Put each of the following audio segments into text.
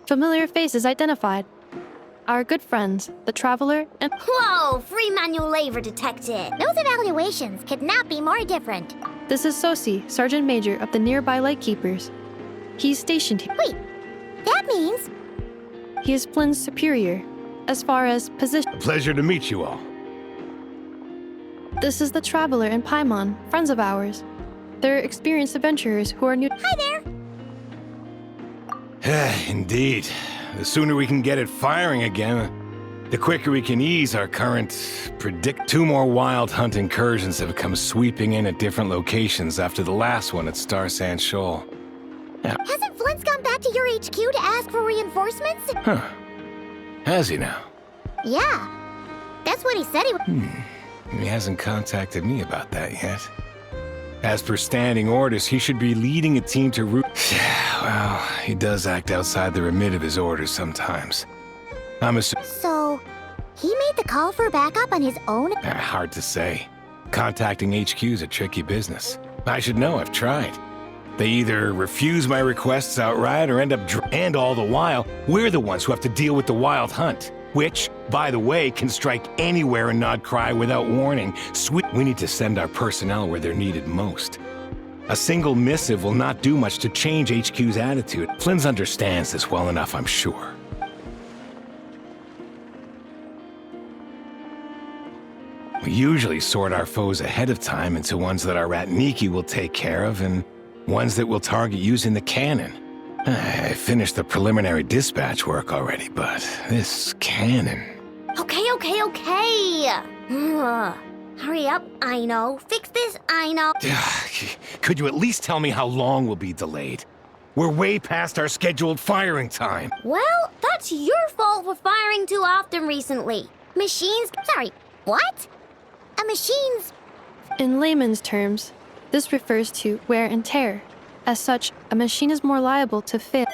Familiar faces identified. Our good friends, the Traveler and... Whoa! Free manual labor detected. Those evaluations could not be more different. This is Sosi, Sergeant Major of the nearby Lightkeepers. He's stationed here. Wait, that means... He is Flynn's superior, as far as position. A pleasure to meet you all. This is the Traveler and Paimon, friends of ours. They're experienced adventurers who are new. Hi there! Indeed. The sooner we can get it firing again, the quicker we can ease our current predict. 2 more wild hunt incursions have come sweeping in at different locations after the last one at Star Sand Shoal. Hasn't Flint's gone back to your HQ to ask for reinforcements? Huh. Has he now? Yeah. That's what he said he would. He hasn't contacted me about that yet. As per standing orders, he should be leading a team to root. Well, he does act outside the remit of his orders sometimes. I'm assuming. So, he made the call for backup on his own? Hard to say. Contacting HQ's a tricky business. I should know, I've tried. They either refuse my requests outright or end up and all the while, we're the ones who have to deal with the wild hunt. Which, by the way, can strike anywhere in Nod Cry without warning. We need to send our personnel where they're needed most. A single missive will not do much to change HQ's attitude. Flynn's understands this well enough, I'm sure. We usually sort our foes ahead of time into ones that our Ratniki will take care of and ones that we'll target using the cannon. I finished the preliminary dispatch work already, but this cannon... Okay. Hurry up, I know. Fix this, I know. Could you at least tell me how long we'll be delayed? We're way past our scheduled firing time. Well, that's your fault for firing too often recently. Machines... Sorry, what? A machine's... In layman's terms, this refers to wear and tear. As such, a machine is more liable to fail.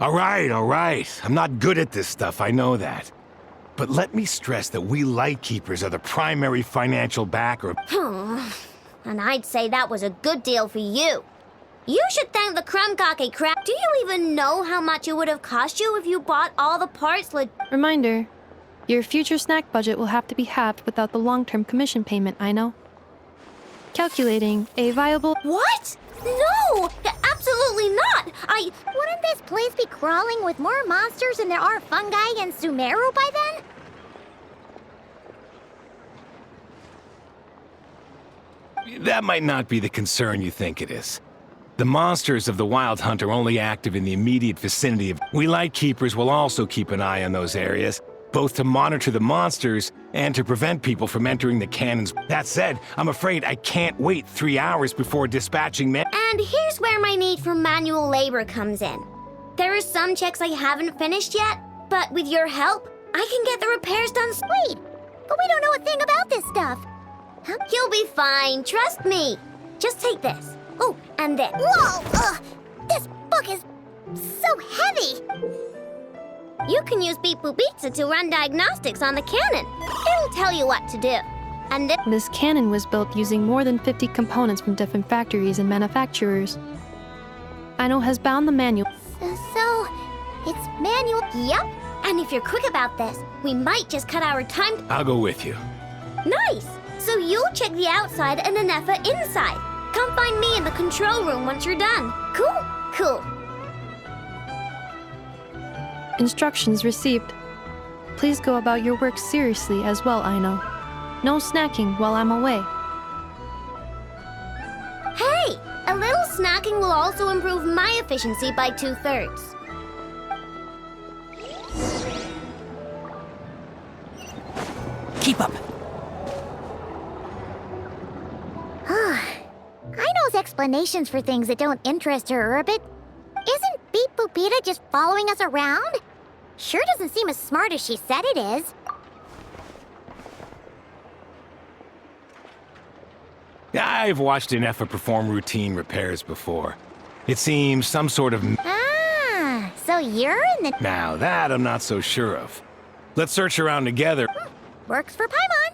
All right. I'm not good at this stuff, I know that. But let me stress that we Lightkeepers are the primary financial backer. And I'd say that was a good deal for you. You should thank the Krumkake crap. Do you even know how much it would have cost you if you bought all the parts Reminder, your future snack budget will have to be halved without the long-term commission payment, I know. Calculating a viable... What? No! Absolutely not! Wouldn't this place be crawling with more monsters than there are fungi in Sumeru by then? That might not be the concern you think it is. The monsters of the Wild Hunt are only active in the immediate vicinity of... We Lightkeepers will also keep an eye on those areas, both to monitor the monsters and to prevent people from entering the cannons. That said, I'm afraid I can't wait 3 hours before dispatching men. And here's where my need for manual labor comes in. There are some checks I haven't finished yet, but with your help, I can get the repairs done. Wait, but we don't know a thing about this stuff. Huh? You'll be fine, trust me. Just take this. Oh, and this. Whoa! This book is so heavy! You can use Beep Boop Pizza to run diagnostics on the cannon. It'll tell you what to do. And This cannon was built using more than 50 components from different factories and manufacturers. Aino has bound the manual. So, it's manual. Yep. And if you're quick about this, we might just cut our time. I'll go with you. Nice. So you'll check the outside and Anefa inside. Come find me in the control room once you're done. Cool. Instructions received. Please go about your work seriously as well, Aino. No snacking while I'm away. Hey! A little snacking will also improve my efficiency by 2/3. Keep up. Aino's explanations for things that don't interest her are a bit... Isn't Beep Boopita just following us around? Sure doesn't seem as smart as she said it is. I've watched Anefa perform routine repairs before. It seems some sort of... Ah, so you're in the... Now that I'm not so sure of. Let's search around together. Works for Paimon.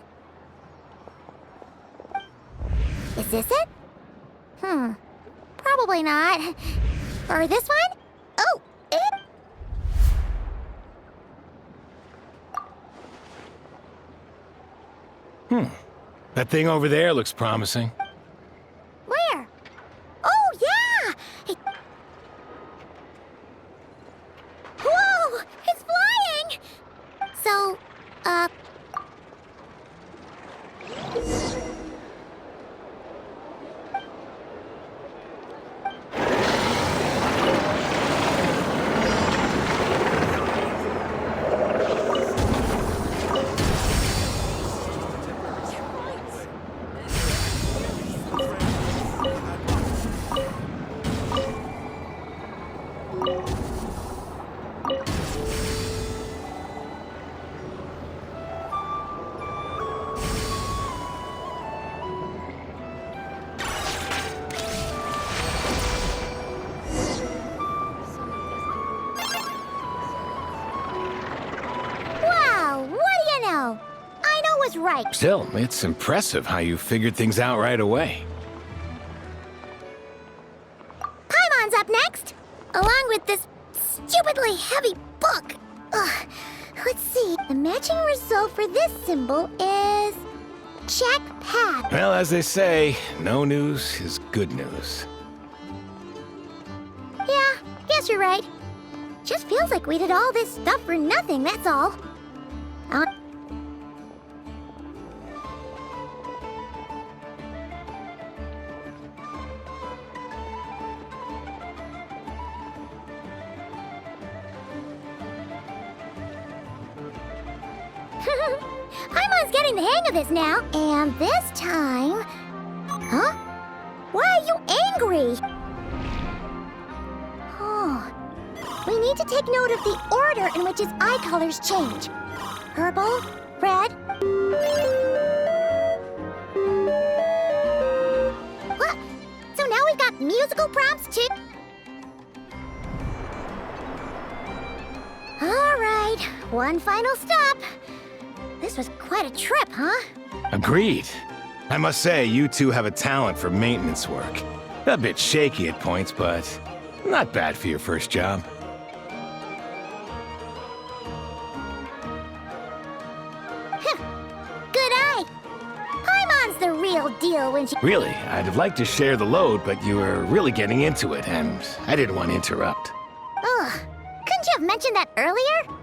Is this it? Probably not. Or this one? Oh, That thing over there looks promising. where? Oh, yeah! Whoa! It's flying! So, wow, what do you know? I know what's right. Still, it's impressive how you figured things out right away. Paimon's up next, along with this stupidly heavy book. Ugh. Let's see. The matching result for this symbol is check pad. Well, as they say, no news is good news. Yeah, guess you're right. Just feels like we did all this stuff for nothing, that's all. Paimon's getting the hang of this now. And this time... Huh? Why are you angry? Oh. We need to take note of the order in which his eye colors change. Purple, red... What? So now we've got musical prompts too? All right, one final stop. This was quite a trip, huh? Agreed. I must say, you two have a talent for maintenance work. A bit shaky at points, but not bad for your first job. Good eye. Paimon's the real deal when she... Really, I'd have liked to share the load, but you were really getting into it, and I didn't want to interrupt. Ugh. Couldn't you have mentioned that earlier?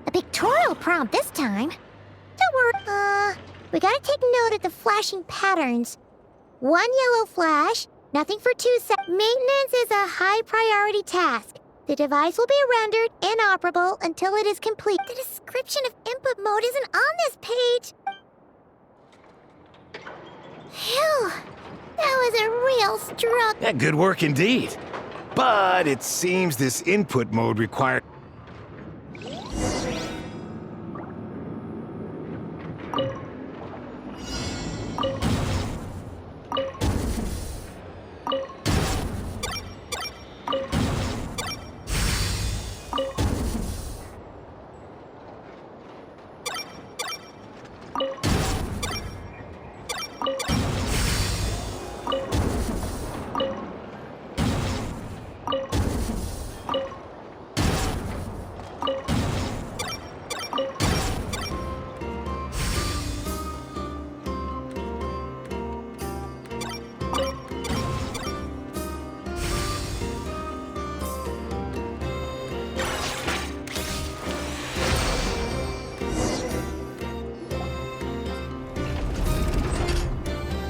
A pictorial prompt this time. Don't worry. We gotta take note of the flashing patterns. One yellow flash, nothing for 2 seconds. Maintenance is a high priority task. The device will be rendered inoperable until it is complete. The description of input mode isn't on this page. Phew, that was a real struggle. Yeah, good work indeed. But it seems this input mode requires...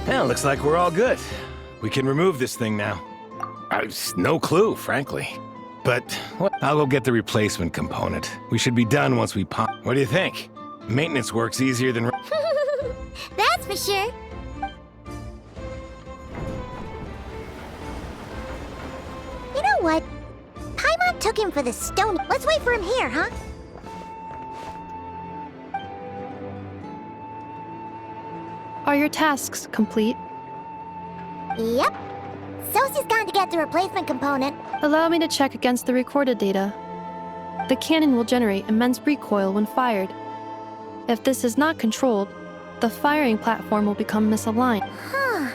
Well, looks like we're all good. We can remove this thing now. No clue, frankly. but well, I'll go get the replacement component. We should be done once we pop. What do you think? Maintenance work's easier than... That's for sure. You know what? Paimon took him for the stone. Let's wait for him here, huh? Are your tasks complete? Yep. Sosie's gone to get the replacement component. Allow me to check against the recorded data. The cannon will generate immense recoil when fired. If this is not controlled, the firing platform will become misaligned. Huh.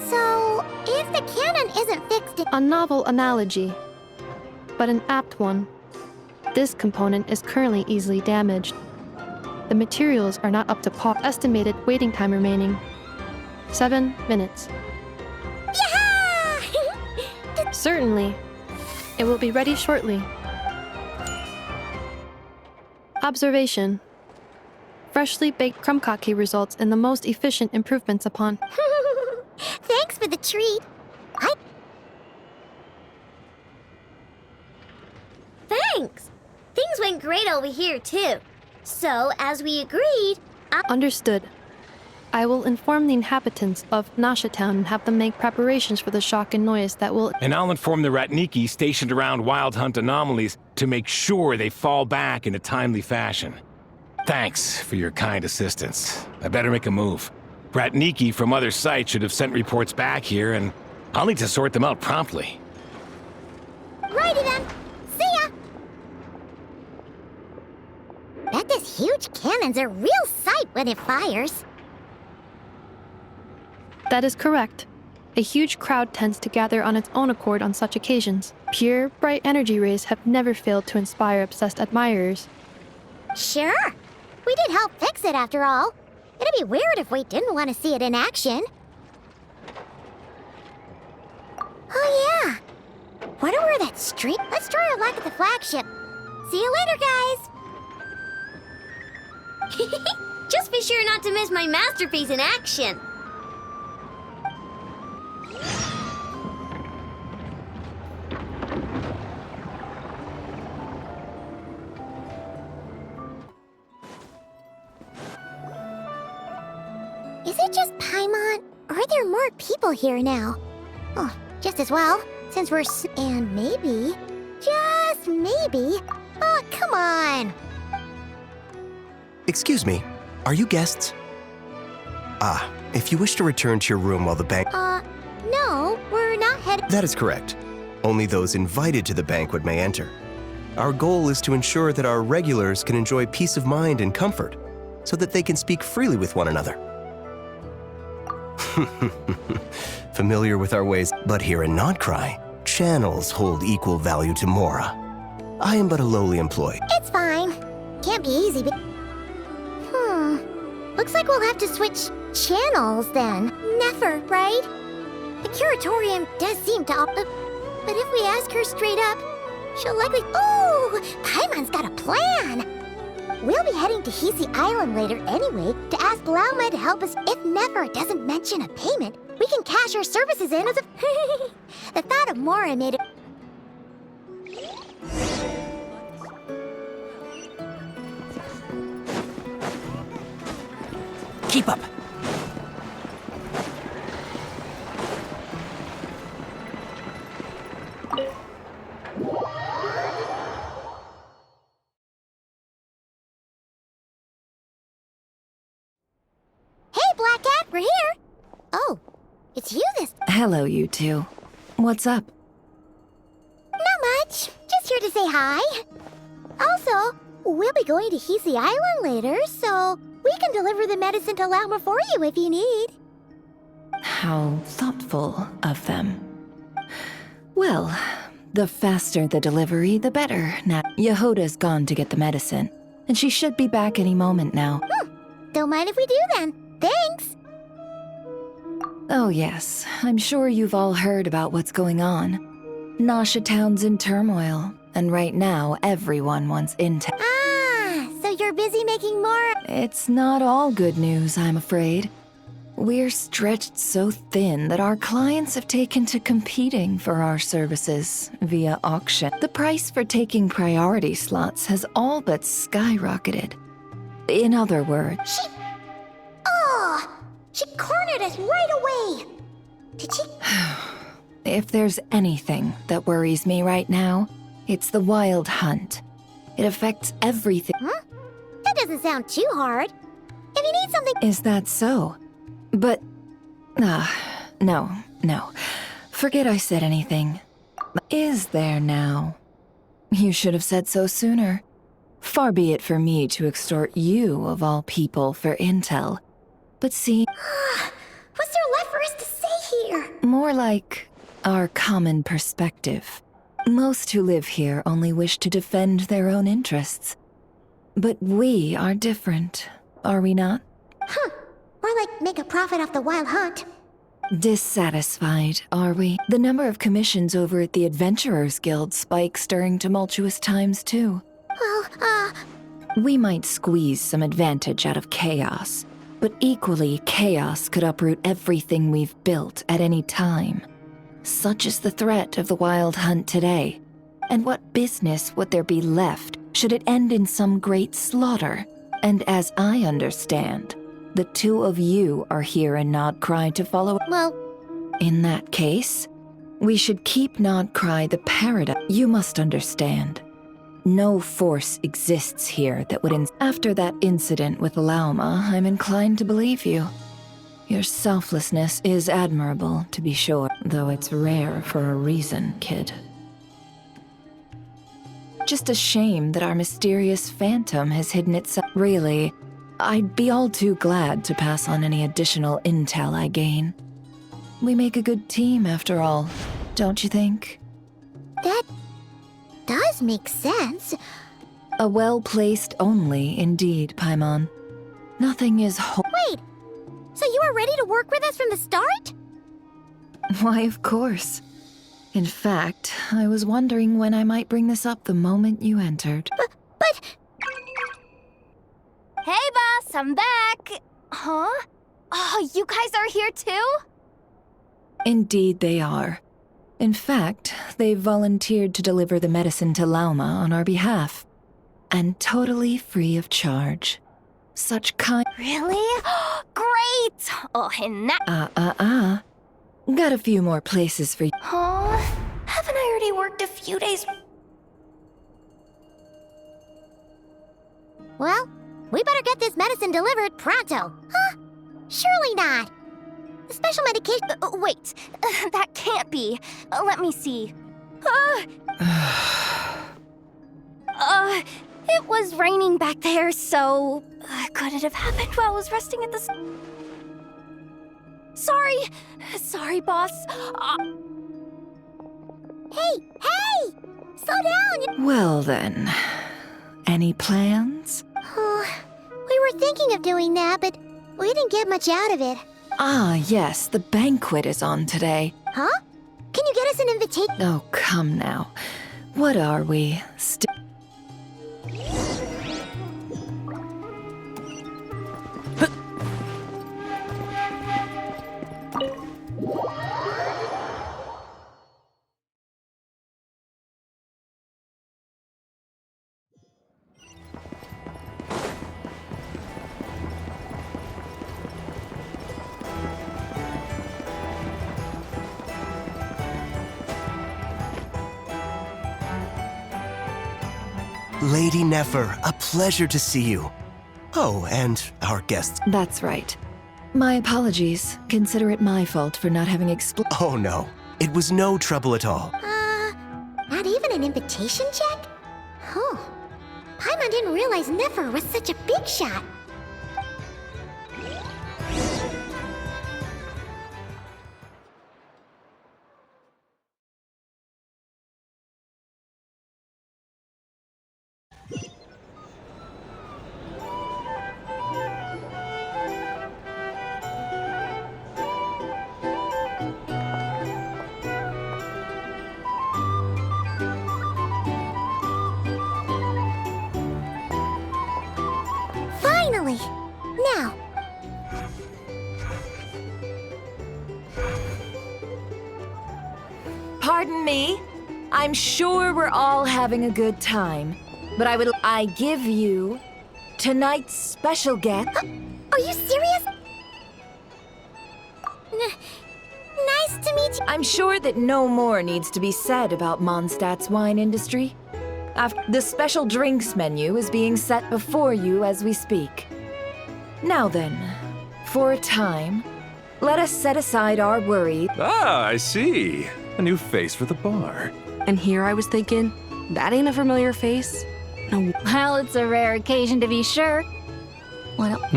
So, if the cannon isn't fixed... A novel analogy, but an apt one. This component is currently easily damaged. The materials are not up to par. Estimated waiting time remaining 7 minutes. Yeah! Certainly. It will be ready shortly. Observation. Freshly baked krumkake results in the most efficient improvements upon. Thanks for the treat. Thanks. Things went great over here, too. So, as we agreed, Understood. I will inform the inhabitants of Nasha Town and have them make preparations for the shock and noise that will... And I'll inform the Ratniki stationed around Wild Hunt anomalies to make sure they fall back in a timely fashion. Thanks for your kind assistance. I better make a move. Ratniki from other sites should have sent reports back here, and I'll need to sort them out promptly. righty then. See ya! Bet this huge cannon's a real sight when it fires. That is correct. A huge crowd tends to gather on its own accord on such occasions. Pure, bright energy rays have never failed to inspire obsessed admirers. Sure. We did help fix it after all. It'd be weird if we didn't want to see it in action. Oh yeah. Wonder where that street... Let's try our luck at the flagship. See you later, guys. Just be sure not to miss my masterpiece in action. Is it just Paimon, or are there more people here now? Oh, just as well, since we're and maybe, just maybe... Oh, come on! Excuse me, are you guests? Ah, if you wish to return to your room while the bank... No, we're not headed... That is correct. Only those invited to the banquet may enter. Our goal is to ensure that our regulars can enjoy peace of mind and comfort, so that they can speak freely with one another. Familiar with our ways, but here in Notcry, channels hold equal value to Mora. I am but a lowly employee. It's fine. Can't be easy, but... Looks like we'll have to switch channels then. Never, right? The curatorium does seem to but if we ask her straight up, she'll likely... Oh! Paimon's got a plan! We'll be heading to Hisi Island later anyway to ask Lauma to help us. If Never doesn't mention a payment, we can cash our services in as a... The thought of Mora made it... Keep up. Hey, Black Cat, we're here! Oh, it's you this... Hello, you two. What's up? Not much. Just here to say hi. Also, we'll be going to Hisi Island later, so we can deliver the medicine to Lauma for you if you need. How thoughtful of them. Well, the faster the delivery, the better. Now, Yehoda's gone to get the medicine, and she should be back any moment now. Don't mind if we do then. Thanks. Oh yes, I'm sure you've all heard about what's going on. Nasha Town's in turmoil, and right now everyone wants intel. Ah, so you're busy making more... It's not all good news, I'm afraid. we're stretched so thin that our clients have taken to competing for our services via auction. The price for taking priority slots has all but skyrocketed. In other words, She cornered us right away. Did she? if there's anything that worries me right now, it's the wild hunt. It affects everything. Huh? That doesn't sound too hard. If you need something... Is that so? But, no. Forget I said anything. Is there now? You should have said so sooner. Far be it for me to extort you, of all people, for intel. But see... What's there left for us to say here? More like our common perspective. Most who live here only wish to defend their own interests. But we are different, are we not? Huh. More like make a profit off the wild hunt. Dissatisfied, are we? The number of commissions over at the Adventurers Guild spikes during tumultuous times, too. Well, We might squeeze some advantage out of chaos, but equally, chaos could uproot everything we've built at any time. Such is the threat of the wild hunt today. And what business would there be left should it end in some great slaughter? And as I understand, the two of you are here in Nodcry to follow. well, In that case, we should keep Nodcry the paradise. You must understand. No force exists here that would After that incident with Lauma, I'm inclined to believe you. Your selflessness is admirable, to be sure, though it's rare for a reason, kid. Just a shame that our mysterious phantom has hidden itself. Really, I'd be all too glad to pass on any additional intel I gain. We make a good team, after all, don't you think? that does make sense. A well-placed only, indeed, Paimon. Nothing is Wait, so you were ready to work with us from the start? Why, of course. In fact, I was wondering when I might bring this up the moment you entered. But... Hey, boss, I'm back! Huh? Oh, you guys are here too? Indeed they are. In fact, they've volunteered to deliver the medicine to Lauma on our behalf. And totally free of charge. Such kind... Really? Great! Oh, and that... Got a few more places for you. Huh? Haven't I already worked a few days? Well, we better get this medicine delivered pronto. Huh? Surely not. The special medication... Wait, that can't be. Let me see. It was raining back there, so... could it have happened while I was resting at the... Sorry, boss. Hey! Slow down! Well then, any plans? We were thinking of doing that, but we didn't get much out of it. Ah, yes, the banquet is on today. Huh? Can you get us an invitation? Oh, come now. What are we? Lady Nefer, a pleasure to see you. Oh, and our guests. That's right. My apologies. Consider it my fault for not having Oh no, it was no trouble at all. Not even an invitation check? Oh. Paimon didn't realize Nefer was such a big shot. Pardon me. I'm sure we're all having a good time, but I give you tonight's special guest. Are you serious? Nice to meet you. I'm sure that no more needs to be said about Mondstadt's wine industry. The special drinks menu is being set before you as we speak. Now then, for a time, let us set aside our worries. Ah, I see. A new face for the bar. And here I was thinking, that ain't a familiar face. No. Well, it's a rare occasion to be sure. What else?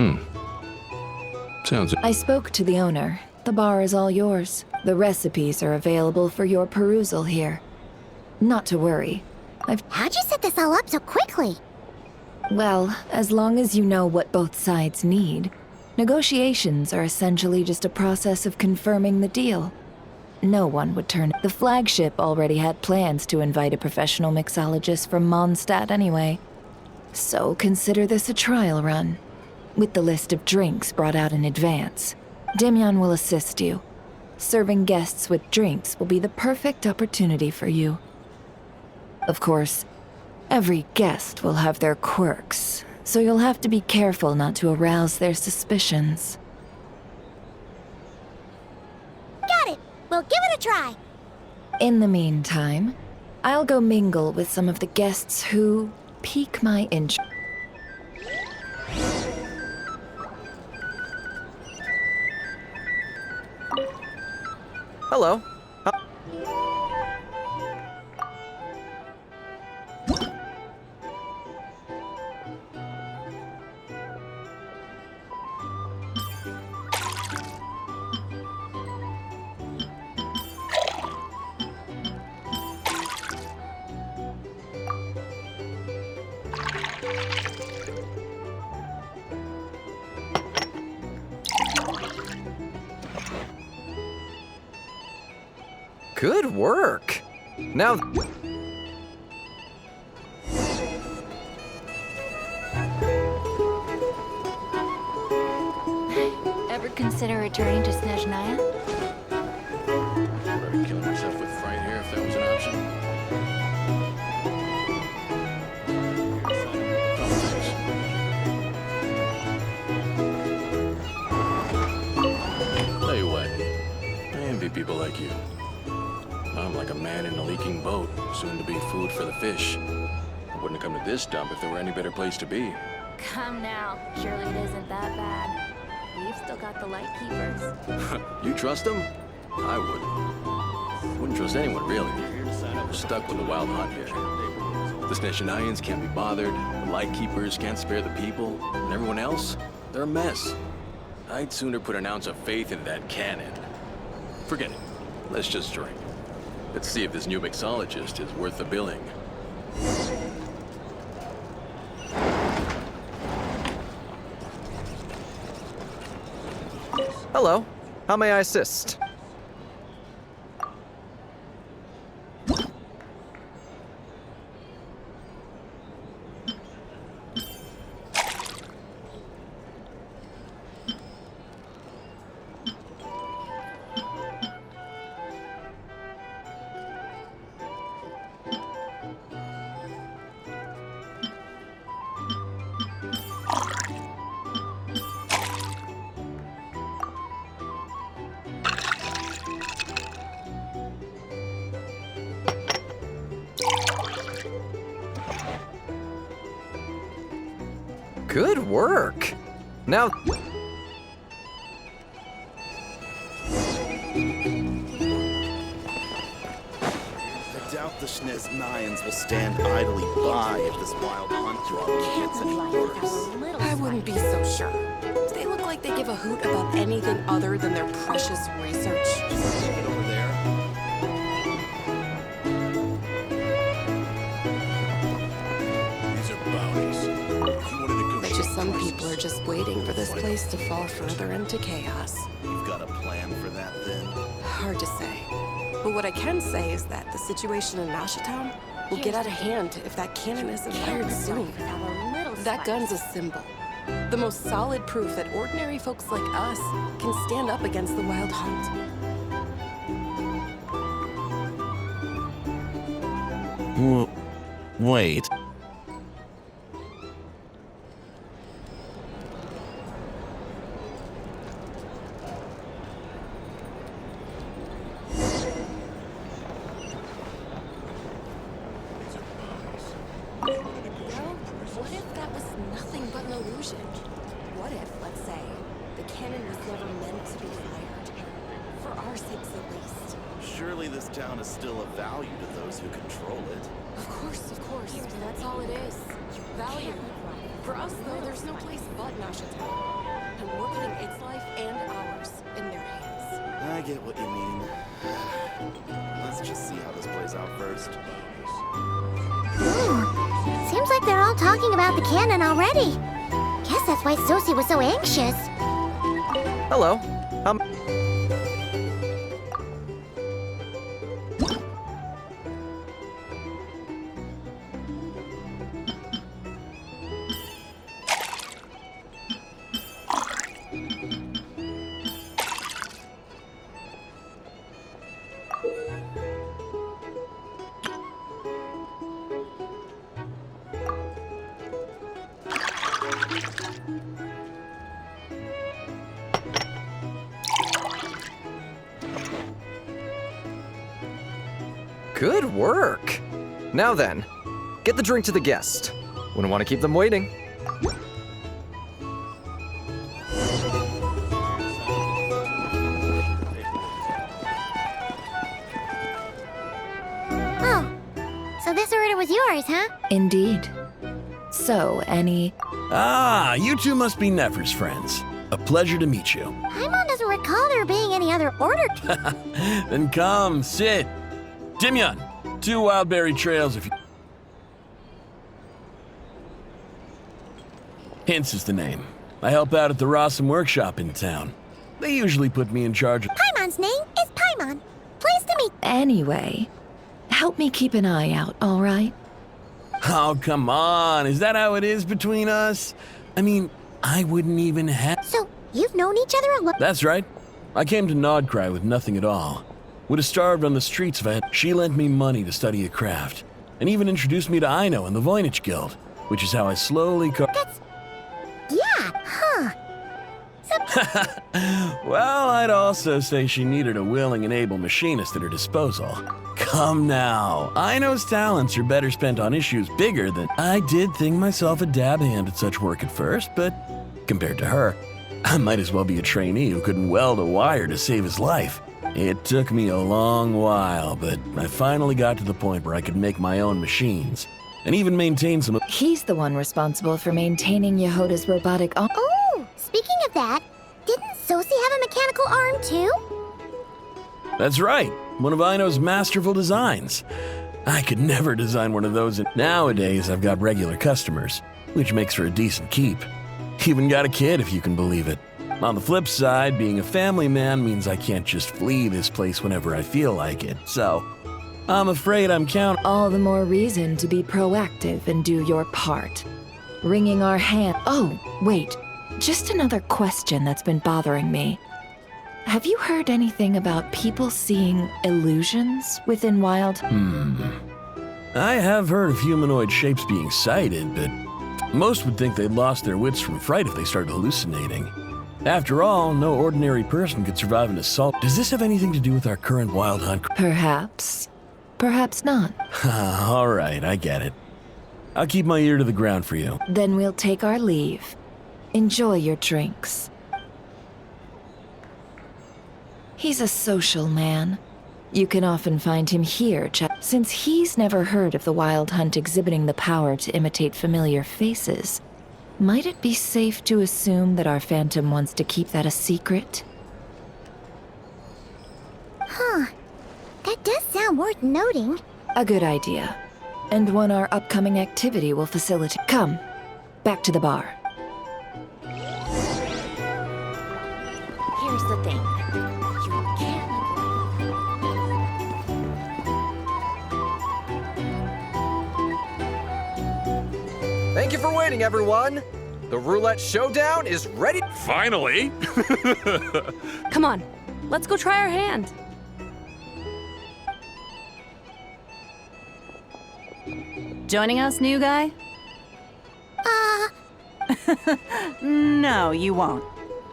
Sounds... I spoke to the owner. The bar is all yours. The recipes are available for your perusal here. Not to worry. How'd you set this all up so quickly? Well, as long as you know what both sides need, negotiations are essentially just a process of confirming the deal. No one would turn... The flagship already had plans to invite a professional mixologist from Mondstadt anyway. So consider this a trial run, with the list of drinks brought out in advance. Demyon will assist you. Serving guests with drinks will be the perfect opportunity for you. Of course, every guest will have their quirks, so you'll have to be careful not to arouse their suspicions. Got it. We'll give it a try. In the meantime, I'll go mingle with some of the guests who pique my interest. Hello. Good work. Now... Ever consider returning to Snezhnaya? I'd be killing myself with fright here if that was an option. Tell you what, I envy people like you. I'm like a man in a leaking boat, soon to be food for the fish. I wouldn't have come to this dump if there were any better place to be. Come now. Surely it isn't that bad. We've still got the light keepers. You trust them? I wouldn't. Wouldn't trust anyone, really. We're stuck with the wild hunt here. The Snezhnayans can't be bothered, the Lightkeepers can't spare the people, and everyone else, they're a mess. I'd sooner put an ounce of faith into that cannon. Forget it. Let's just drink. Let's see if this new mixologist is worth the billing. Hello. How may I assist? Good work. Now... I doubt the Snezhnayans will stand idly by if this wild hunt gets any worse. I wouldn't be so sure. They look like they give a hoot about anything other than their precious research. Get over there. These are bounties. If you want to negotiate, Bet you some people are just waiting for this place to fall further into chaos. You've got a plan for that, then? Hard to say. But what I can say is that the situation in Nashatown will get out of hand if that cannon isn't fired soon. That gun's a symbol. The most solid proof that ordinary folks like us can stand up against the wild hunt. Wait. What if that was nothing but an illusion? What if, let's say, the cannon was never meant to be fired? For our sakes at least. Surely this town is still of value to those who control it. Of course. That's all it is. Value. For us, though, there's no place but Nashaton. And we're putting its life and ours in their hands. I get what you mean. Let's just see how this plays out first. Seems like they're all talking about the cannon already. Guess that's why Sosie was so anxious. Hello. Good work. Now then, get the drink to the guest. Wouldn't want to keep them waiting. Oh, so this order was yours, huh? Indeed. So, any... Ah, you two must be Nefer's friends. A pleasure to meet you. Paimon doesn't recall there being any other order. Then come, sit. Timyon, 2 wildberry trails if you... Hints is the name. I help out at the Rossum workshop in town. They usually put me in charge of... Paimon's name is Paimon. Pleased to meet... Anyway, help me keep an eye out, all right? Oh, come on. Is that how it is between us? I mean, I wouldn't even have... So, you've known each other a lot... That's right. I came to Nodcry with nothing at all. Would have starved on the streets if I had... She lent me money to study a craft, and even introduced me to Aino and the Voynich Guild, which is how I slowly... That's... Yeah, huh. Well, I'd also say she needed a willing and able machinist at her disposal. Come now, Aino's talents are better spent on issues bigger than... I did think myself a dab hand at such work at first, but compared to her, I might as well be a trainee who couldn't weld a wire to save his life. It took me a long while, but I finally got to the point where I could make my own machines, and even maintain some... He's the one responsible for maintaining Yehoda's robotic arm. Oh, speaking of that, didn't Sosie have a mechanical arm too? That's right, one of Aino's masterful designs. I could never design one of those. Nowadays, I've got regular customers, which makes for a decent keep. Even got a kid, if you can believe it. On the flip side, being a family man means I can't just flee this place whenever I feel like it, so I'm afraid I'm counting. All the more reason to be proactive and do your part. Wringing our hand. Oh, wait. Just another question that's been bothering me. Have you heard anything about people seeing illusions within Wild? I have heard of humanoid shapes being sighted, but most would think they'd lost their wits from fright if they started hallucinating. After all, no ordinary person could survive an assault. Does this have anything to do with our current wild hunt? Perhaps. Perhaps not. All right, I get it. I'll keep my ear to the ground for you. Then we'll take our leave. Enjoy your drinks. He's a social man. You can often find him here, since he's never heard of the wild hunt exhibiting the power to imitate familiar faces. Might it be safe to assume that our phantom wants to keep that a secret? Huh. That does sound worth noting. A good idea. And one our upcoming activity will facilitate. Come, back to the bar. Here's the thing. You can't... Thank you for waiting, everyone. The roulette showdown is ready. Finally! Come on, let's go try our hand. Joining us, new guy? No, you won't.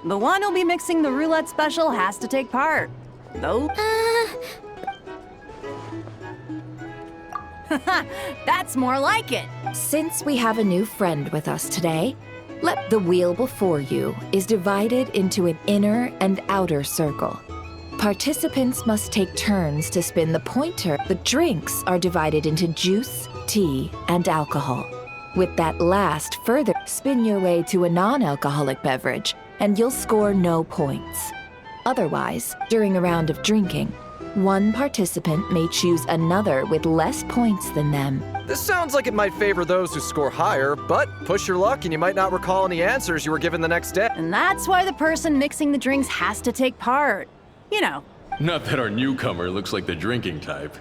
The one who'll be mixing the roulette special has to take part. Though. That's more like it. Since we have a new friend with us today, the wheel before you is divided into an inner and outer circle. Participants must take turns to spin the pointer. The drinks are divided into juice, tea, and alcohol. With that last further, spin your way to a non-alcoholic beverage, and you'll score no points. Otherwise, during a round of drinking, one participant may choose another with less points than them. This sounds like it might favor those who score higher, but push your luck and you might not recall any answers you were given the next day. And that's why the person mixing the drinks has to take part. You know. Not that our newcomer looks like the drinking type.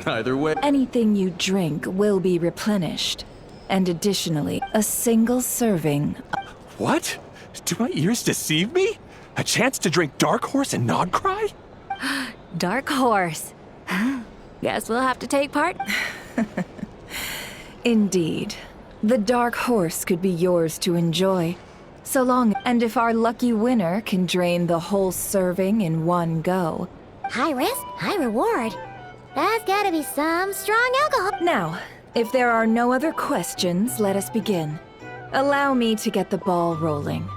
Either way. Anything you drink will be replenished. And additionally, a single serving. What? Do my ears deceive me? A chance to drink Dark Horse and not cry? Dark Horse. Guess we'll have to take part. Indeed. The Dark Horse could be yours to enjoy. So long, and if our lucky winner can drain the whole serving in one go. High risk, high reward. That's gotta be some strong alcohol. Now, if there are no other questions, let us begin. Allow me to get the ball rolling.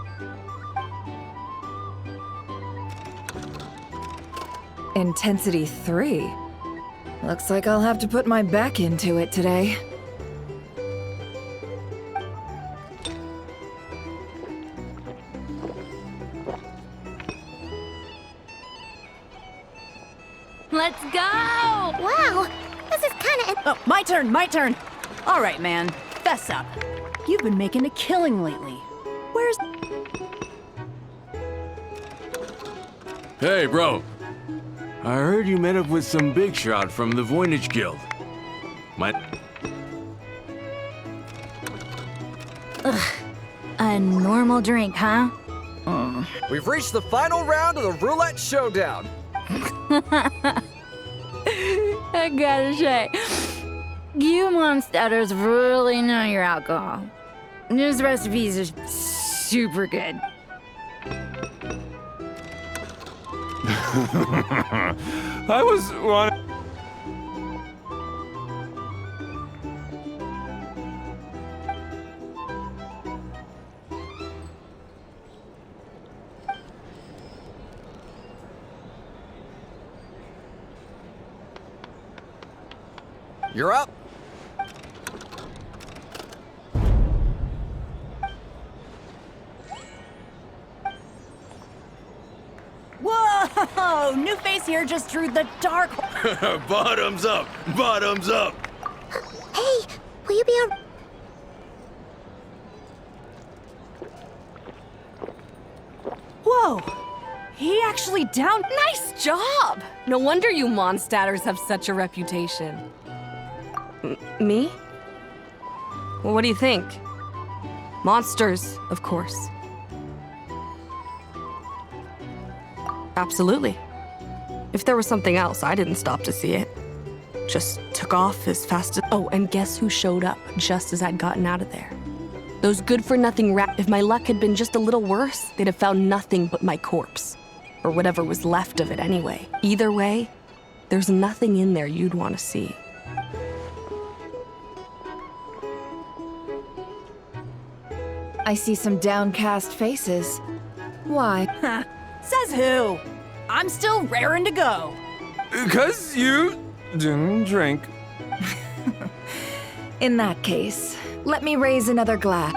Intensity 3. Looks like I'll have to put my back into it today. Let's go! Wow, this is kinda... Oh, my turn. All right, man, fess up. You've been making a killing lately. Where's... Hey, bro. I heard you met up with some big shot from the Voynich Guild. A normal drink, huh? We've reached the final round of the roulette showdown. I gotta say, you monsters really know your alcohol. This recipe is just super good. I was wanting... You're up. Whoa! New face here just drew the dark... Bottoms up! Bottoms up! Hey, will you be a... Whoa! He actually downed... Nice job! No wonder you Mondstadters have such a reputation. Me? Well, what do you think? Monsters, of course. Absolutely. If there was something else, I didn't stop to see it. Just took off as fast as... Oh, and guess who showed up just as I'd gotten out of there? Those good-for-nothing If my luck had been just a little worse, they'd have found nothing but my corpse. Or whatever was left of it anyway. Either way, there's nothing in there you'd want to see. I see some downcast faces. Why? Says who? I'm still raring to go. 'Cause you didn't drink. In that case, let me raise another glass.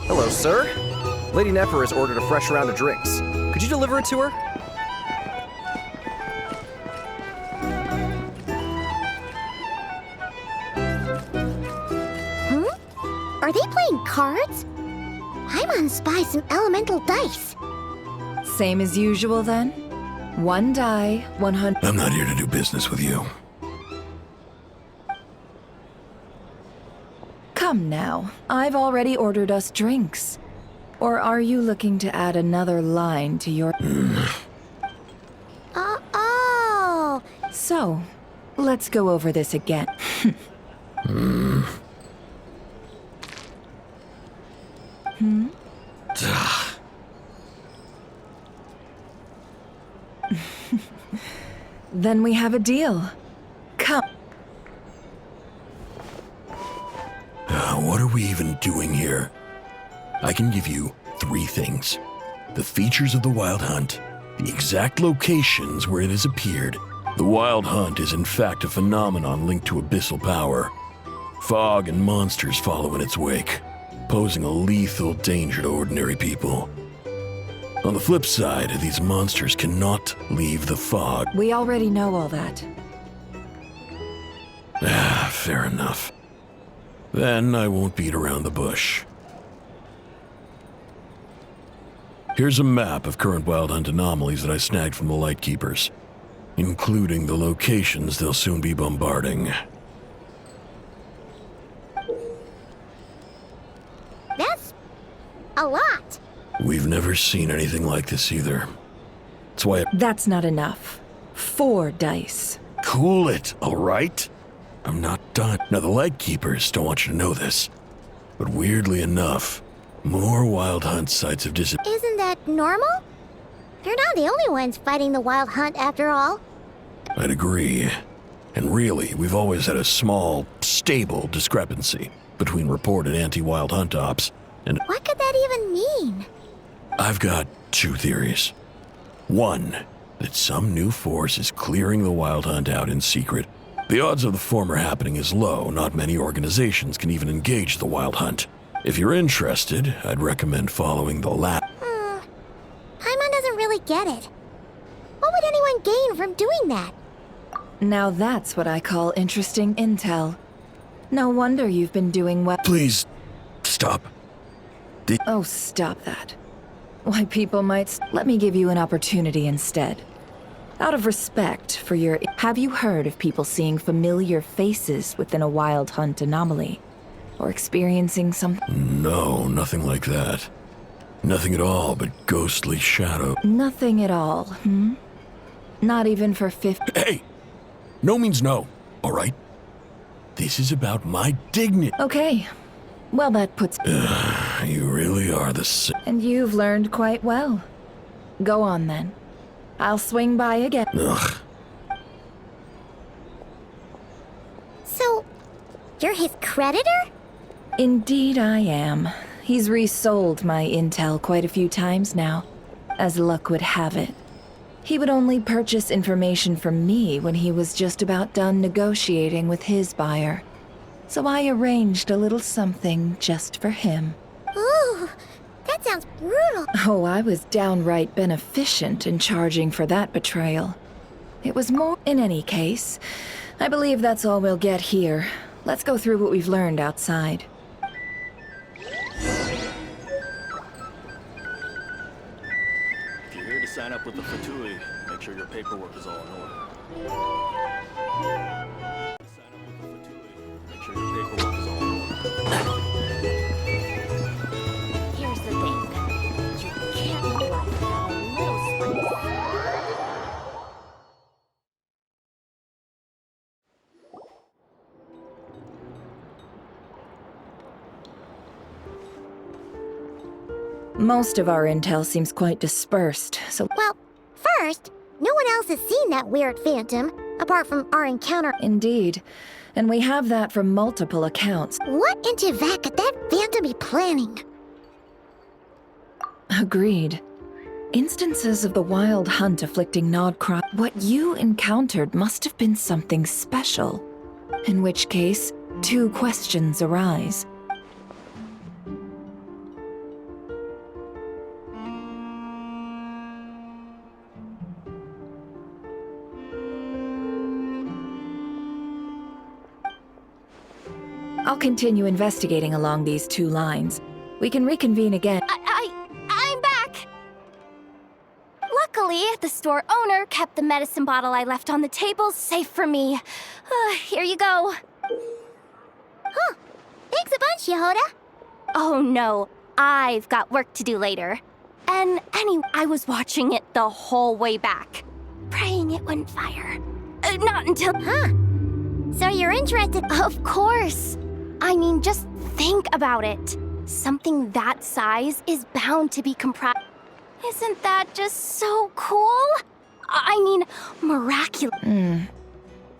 Hello, sir. Lady Nefer has ordered a fresh round of drinks. Could you deliver it to her? Are they playing cards? I'm on spy some elemental dice. Same as usual then? One die, 100... I'm not here to do business with you. Come now, I've already ordered us drinks. Or are you looking to add another line to your... Oh. So, Let's go over this again. Then we have a deal. Come. What are we even doing here? I can give you 3 things. The features of the Wild Hunt, the exact locations where it has appeared. The Wild Hunt is in fact a phenomenon linked to abyssal power. Fog and monsters follow in its wake, posing a lethal danger to ordinary people. On the flip side, these monsters cannot leave the fog. We already know all that. Fair enough. Then I won't beat around the bush. Here's a map of current Wild Hunt anomalies that I snagged from the Lightkeepers, including the locations they'll soon be bombarding. That's a lot. We've never seen anything like this either. That's why That's not enough. 4 dice. Cool it, all right? I'm not done. Now, the Lightkeepers don't want you to know this, but weirdly enough, more Wild Hunt sites have disappeared. Isn't that normal? They're not the only ones fighting the Wild Hunt after all. I'd agree. And really, we've always had a small, stable discrepancy between reported anti-Wild Hunt ops and... What could that even mean? I've got 2 theories. One, that some new force is clearing the Wild Hunt out in secret. The odds of the former happening is low. Not many organizations can even engage the Wild Hunt. If you're interested, I'd recommend following the latter. Paimon doesn't really get it. What would anyone gain from doing that? Now that's what I call interesting intel. No wonder you've been doing well. Please, stop. Oh, stop that. Why, people might... Let me give you an opportunity instead. Out of respect for your... Have you heard of people seeing familiar faces within a Wild Hunt anomaly? Or experiencing something? No, nothing like that. Nothing at all but ghostly shadow. Nothing at all, Not even for 50... Hey! No means no, all right? This is about my dignity. Okay. Well, that puts... You really are the... And you've learned quite well. Go on, then. I'll swing by again. Ugh. So, you're his creditor? Indeed I am. He's resold my intel quite a few times now. As luck would have it. He would only purchase information from me when he was just about done negotiating with his buyer. So I arranged a little something just for him. Ooh, that sounds brutal. Oh, I was downright beneficent in charging for that betrayal. It was more... In any case, I believe that's all we'll get here. Let's go through what we've learned outside. If you're here to sign up with the Fatui, make sure your paperwork is all in order. Sign up with the Fatui, make sure your paperwork is all in order. Here's the thing. You can't live life without a little spice. Most of our intel seems quite dispersed, so... Well, first, no one else has seen that weird phantom, apart from our encounter. Indeed. And we have that from multiple accounts. What in Tivat could that phantom be planning? Agreed. Instances of the Wild Hunt afflicting Nodcross. What you encountered must have been something special. In which case, 2 questions arise. I'll continue investigating along these 2 lines. We can reconvene again. I'm back! Luckily, the store owner kept the medicine bottle I left on the table safe for me. Here you go. Huh. Thanks a bunch, Yehoda. Oh no, I've got work to do later. And anyway, I was watching it the whole way back. Praying it wouldn't fire. not until... Huh. So you're interested? Of course. I mean, just think about it. Something that size is bound to be comprised. Isn't that just so cool? I mean, miraculous.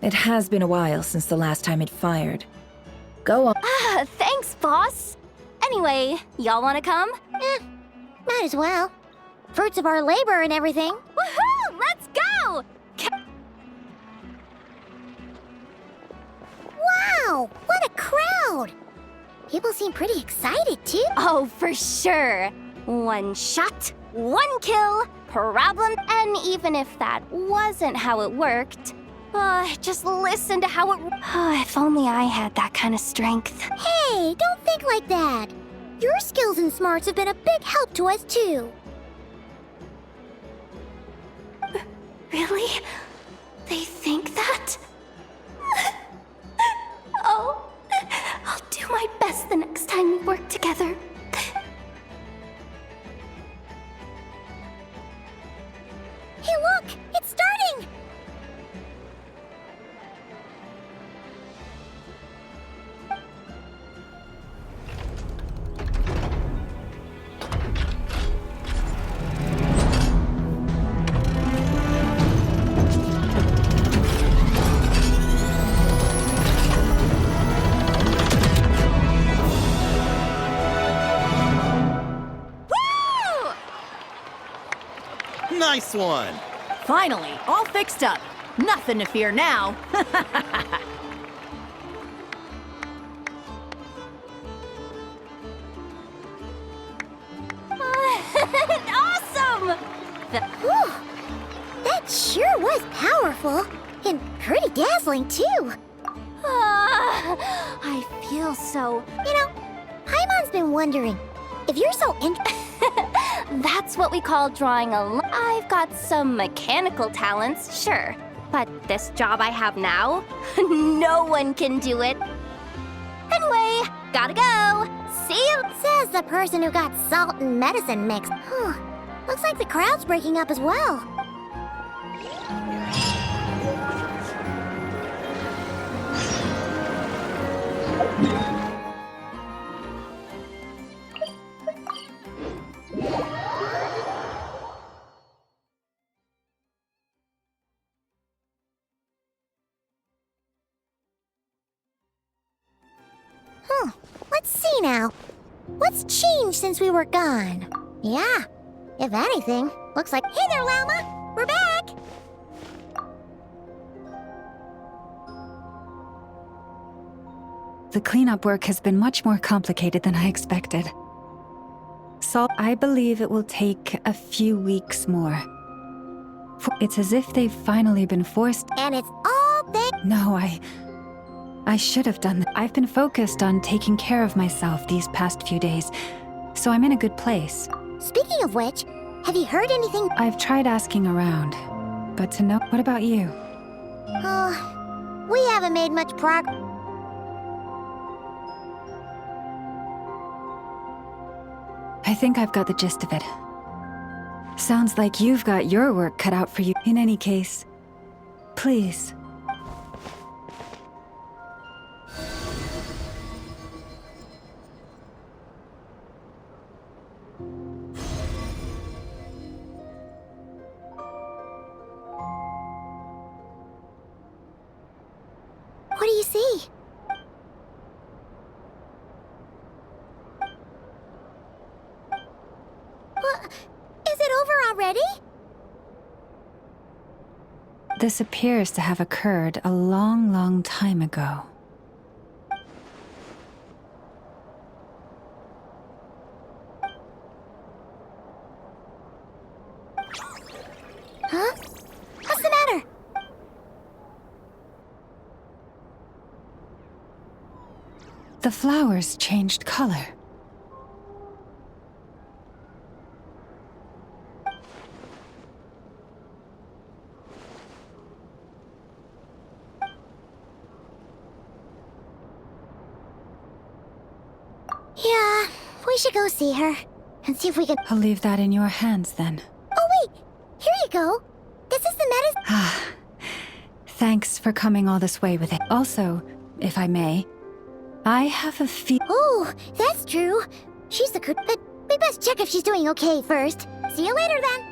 It has been a while since the last time it fired. Go on. Thanks, boss. Anyway, y'all wanna come? Might as well. Fruits of our labor and everything. Woohoo! Let's go! Wow! What a crowd! People seem pretty excited, too. Oh, for sure. One shot, one kill, problem. And even if that wasn't how it worked, just listen to how it... if only I had that kind of strength. Hey, don't think like that. Your skills and smarts have been a big help to us, too. Really? They think that? Oh, I'll do my best the next time we work together. Hey, look! It's starting! Nice one! Finally, all fixed up. Nothing to fear now. Awesome! Whew. That sure was powerful. And pretty dazzling, too. I feel so... You know, Paimon's been wondering, if you're so That's what we call drawing a I've got some mechanical talents, sure. But this job I have now, no one can do it. Anyway, gotta go. See you. Says the person who got salt and medicine mixed. Looks like the crowd's breaking up as well. Let's see now. What's changed since we were gone? Yeah, if anything, looks like... Hey there, Llama! We're back! The cleanup work has been much more complicated than I expected. So I believe it will take a few weeks more. It's as if they've finally been forced... And it's all big... No, I should have done that. I've been focused on taking care of myself these past few days, so I'm in a good place. Speaking of which, have you heard anything? I've tried asking around, but to know... What about you? We haven't made much progress. I think I've got the gist of it. Sounds like you've got your work cut out for you. In any case, please. What do you see? Is it over already? This appears to have occurred a long, long time ago. Huh? What's the matter? The flowers changed color. Yeah, we should go see her and see if we can... I'll leave that in your hands then. Oh, wait! Here you go. This is the medicine... Thanks for coming all this way with it. Also, if I may, I have a Oh, that's true. She's a good, but we best check if she's doing okay first. See you later then.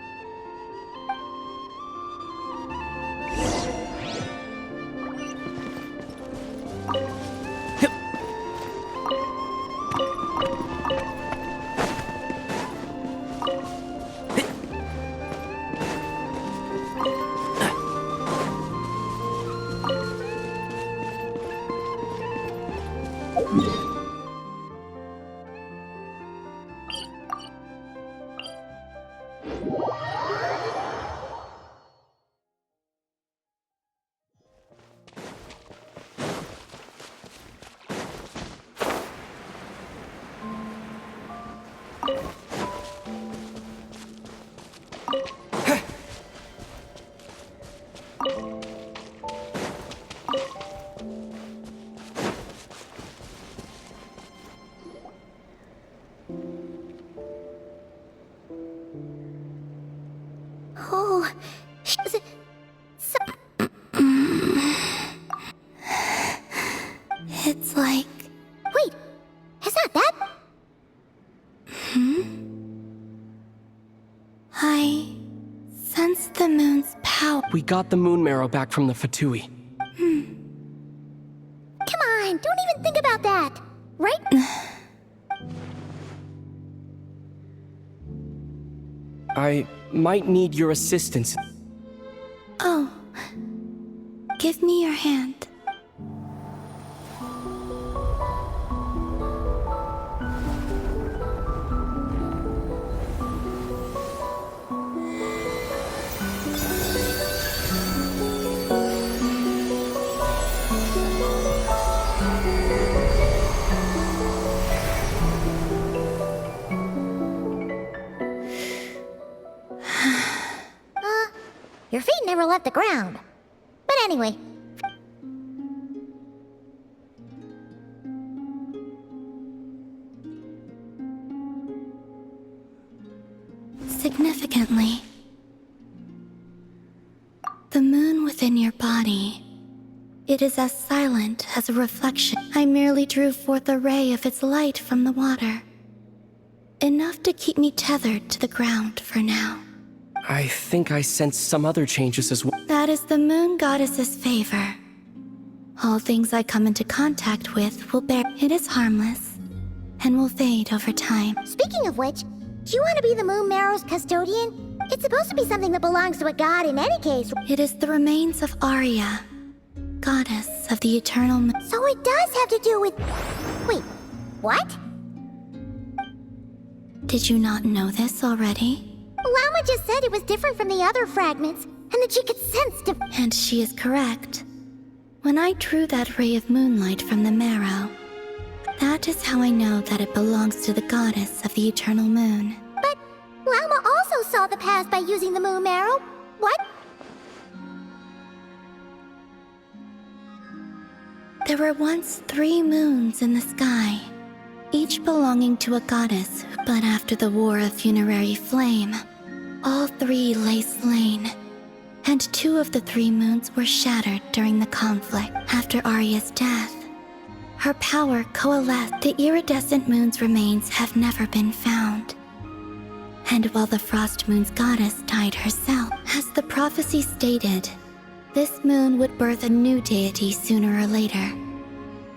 Oh, it's like... Wait, is that? I sense the moon's power. We got the moon marrow back from the Fatui. Come on, don't even think about that. Right? I might need your assistance. Oh. Give me your hand. Your feet never left the ground. But anyway. Significantly, the moon within your body, it is as silent as a reflection. I merely drew forth a ray of its light from the water. Enough to keep me tethered to the ground for now. I think I sense some other changes as well. That is the moon goddess's favor. All things I come into contact with will bear. It is harmless and will fade over time. Speaking of which, do you want to be the moon marrow's custodian? It's supposed to be something that belongs to a god in any case. It is the remains of Aria, goddess of the eternal moon. So it does have to do with... Wait, what? Did you not know this already? Llama just said it was different from the other fragments, and that she could sense And she is correct. When I drew that ray of moonlight from the marrow, that is how I know that it belongs to the goddess of the eternal moon. But Llama also saw the past by using the moon marrow. What? There were once 3 moons in the sky, each belonging to a goddess, but after the war of funerary flame, all 3 lay slain, and 2 of the 3 moons were shattered during the conflict. After Aria's death, her power coalesced. The iridescent moon's remains have never been found. And while the frost moon's goddess died herself, as the prophecy stated, this moon would birth a new deity sooner or later.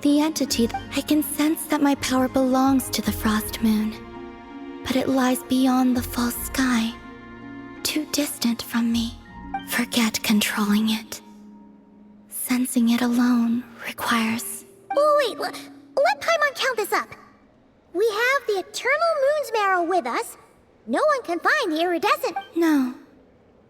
The entity, I can sense that my power belongs to the frost moon, but it lies beyond the false sky, too distant from me. Forget controlling it. Sensing it alone requires... Oh wait, let Paimon count this up. We have the eternal moon's marrow with us. No one can find the iridescent... No.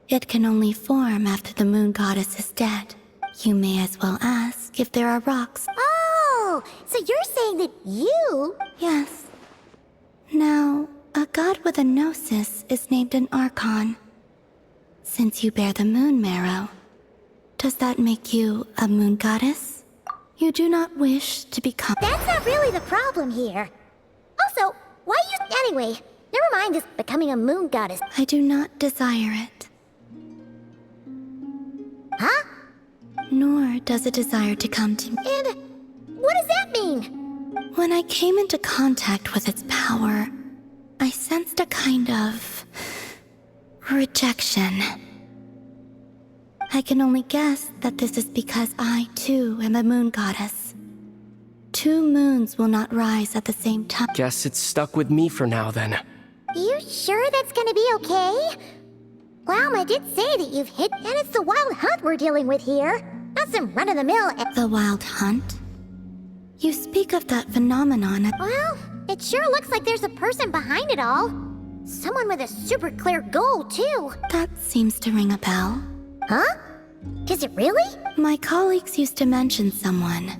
It can only form after the moon goddess is dead. You may as well ask if there are rocks. Oh, so you're saying that you... Yes. Now, a god with a gnosis is named an Archon. Since you bear the moon marrow, does that make you a moon goddess? You do not wish to become... That's not really the problem here. Also, why you... Anyway, never mind this becoming a moon goddess. I do not desire it. Huh? nor does it desire to come to me. And what does that mean? When I came into contact with its power, I sensed a kind of rejection. I can only guess that this is because I, too, am a moon goddess. 2 moons will not rise at the same time. Guess it's stuck with me for now, then. You sure that's gonna be okay? Lauma did say that you've hit, and it's the wild hunt we're dealing with here. Not some run-of-the-mill. The wild hunt? You speak of that phenomenon. Well, it sure looks like there's a person behind it all. Someone with a super clear goal, too. That seems to ring a bell. Huh? Is it really? My colleagues used to mention someone,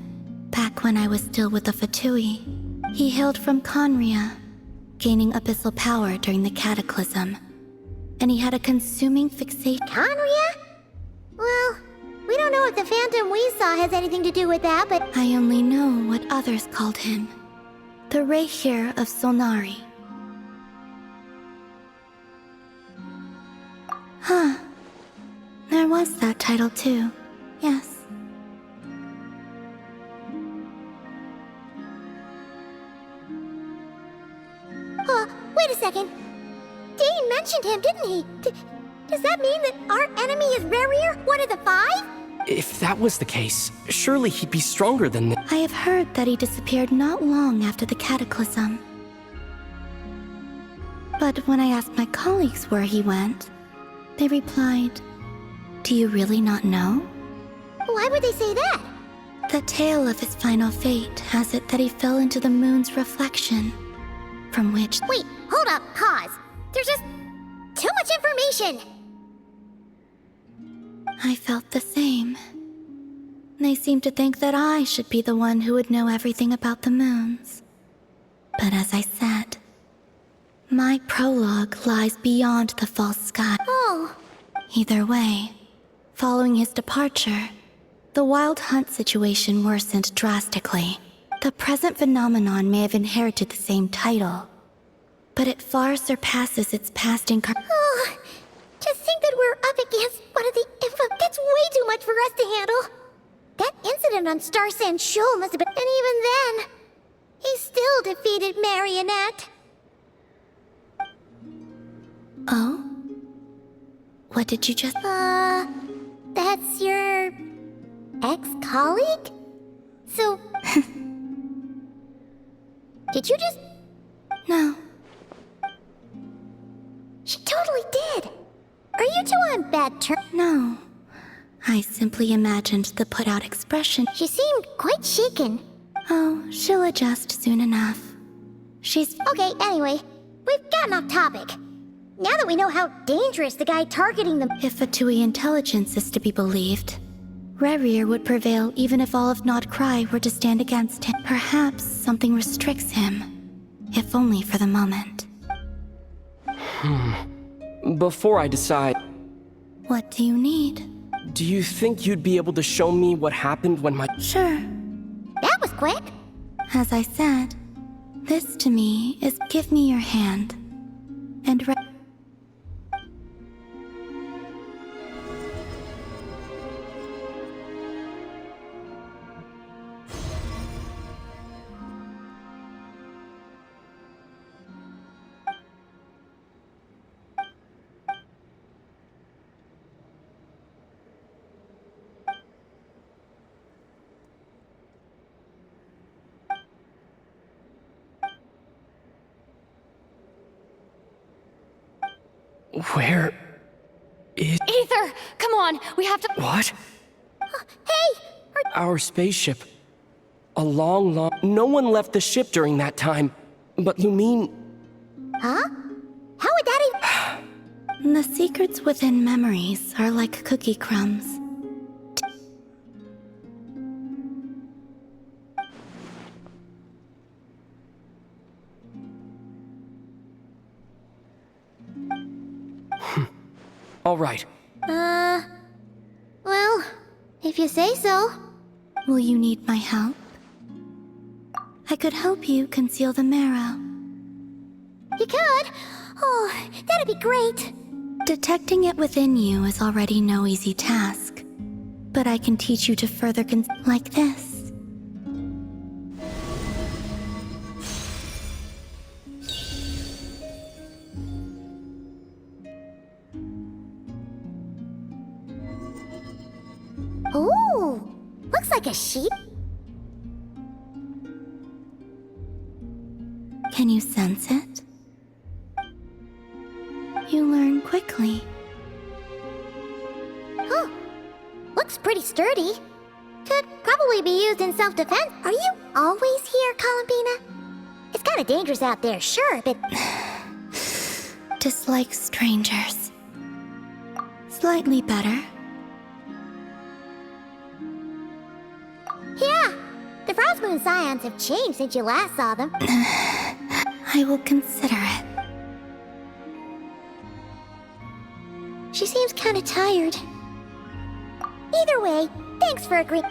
back when I was still with the Fatui. He hailed from Conria, gaining abyssal power during the Cataclysm. And he had a consuming fixation. Conria? Well, we don't know if the phantom we saw has anything to do with that, but I only know what others called him. The rerir of Solnari. Huh. There was that title too. Yes. Wait a second. Dane mentioned him, didn't he? Does that mean that our enemy is Rerir, one of the 5? If that was the case, surely he'd be stronger than this. I have heard that he disappeared not long after the Cataclysm. But when I asked my colleagues where he went, they replied, "Do you really not know?" Why would they say that? The tale of his final fate has it that he fell into the moon's reflection, from which— Wait, hold up, pause. There's just too much information. I felt the same. They seemed to think that I should be the one who would know everything about the moons. But as I said, my prologue lies beyond the false sky. Oh. Either way, following his departure, the wild hunt situation worsened drastically. The present phenomenon may have inherited the same title, but it far surpasses its past incarnation. Oh, to think that we're up against one of the that's way too much for us to handle. That incident on Star Sand Shoal must have been— And even then, he still defeated Marionette. Oh? What did you just— that's your ex-colleague? So— Did you just— No. She totally did. Are you two on bad terms? No. I simply imagined the put-out expression. She seemed quite shaken. Oh, she'll adjust soon enough. She's— Okay, anyway, we've gotten off topic. Now that we know how dangerous the guy targeting them— If Fatui intelligence is to be believed, Rerir would prevail even if all of Nod Cry were to stand against him. Perhaps something restricts him, if only for the moment. Before I decide, What do you need? do you think you'd be able to show me what happened when my— Sure. That was quick. As I said, this to me is give me your hand. And Where is— Aether! Come on, we have to— What? Hey! Our spaceship. A long— No one left the ship during that time. But you mean— Huh? How would that even— The secrets within memories are like cookie crumbs. All right. Well, if you say so. Will you need my help? I could help you conceal the marrow. You could? Oh, that'd be great. Detecting it within you is already no easy task. But I can teach you to further like this. Ooh, looks like a sheep. Can you sense it? You learn quickly. Oh, looks pretty sturdy. Could probably be used in self-defense. Are you always here, Columbina? It's kind of dangerous out there, sure, but... dislike strangers. Slightly better. Yeah, the Frostmoon Scions have changed since you last saw them. I will consider it. She seems kind of tired. Either way, thanks for agreeing.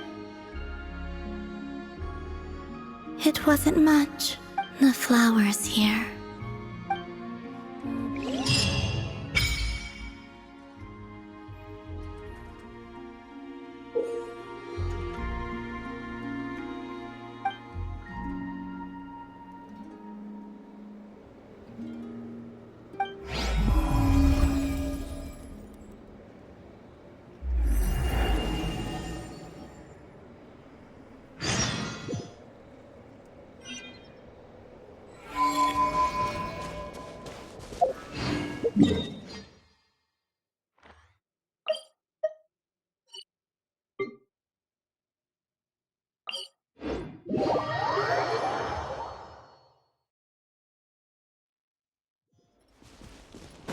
It wasn't much. The flowers here.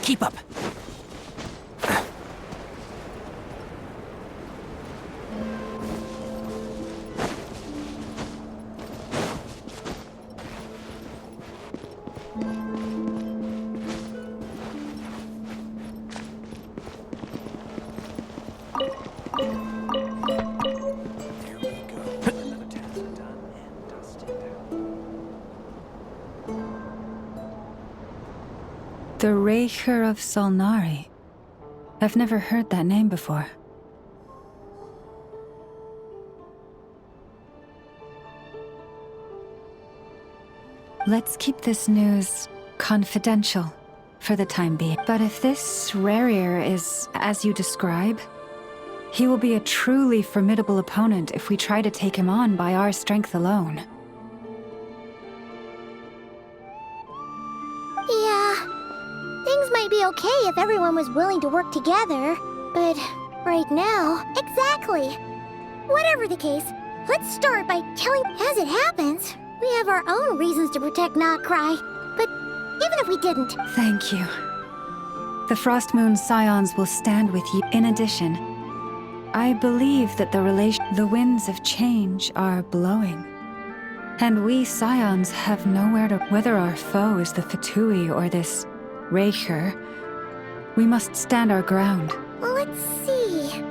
Keep up. The rerir of Solnari. I've never heard that name before. Let's keep this news confidential for the time being. But if this rerir is as you describe, he will be a truly formidable opponent if we try to take him on by our strength alone. Yeah. Things might be okay if everyone was willing to work together, but right now, exactly. Whatever the case, let's start by telling as it happens. We have our own reasons to protect Notcry, but even if we didn't... Thank you. The Frostmoon Scions will stand with you. In addition, I believe that the winds of change are blowing. And we Scions have nowhere to... Whether our foe is the Fatui or this rerir, we must stand our ground. Let's see...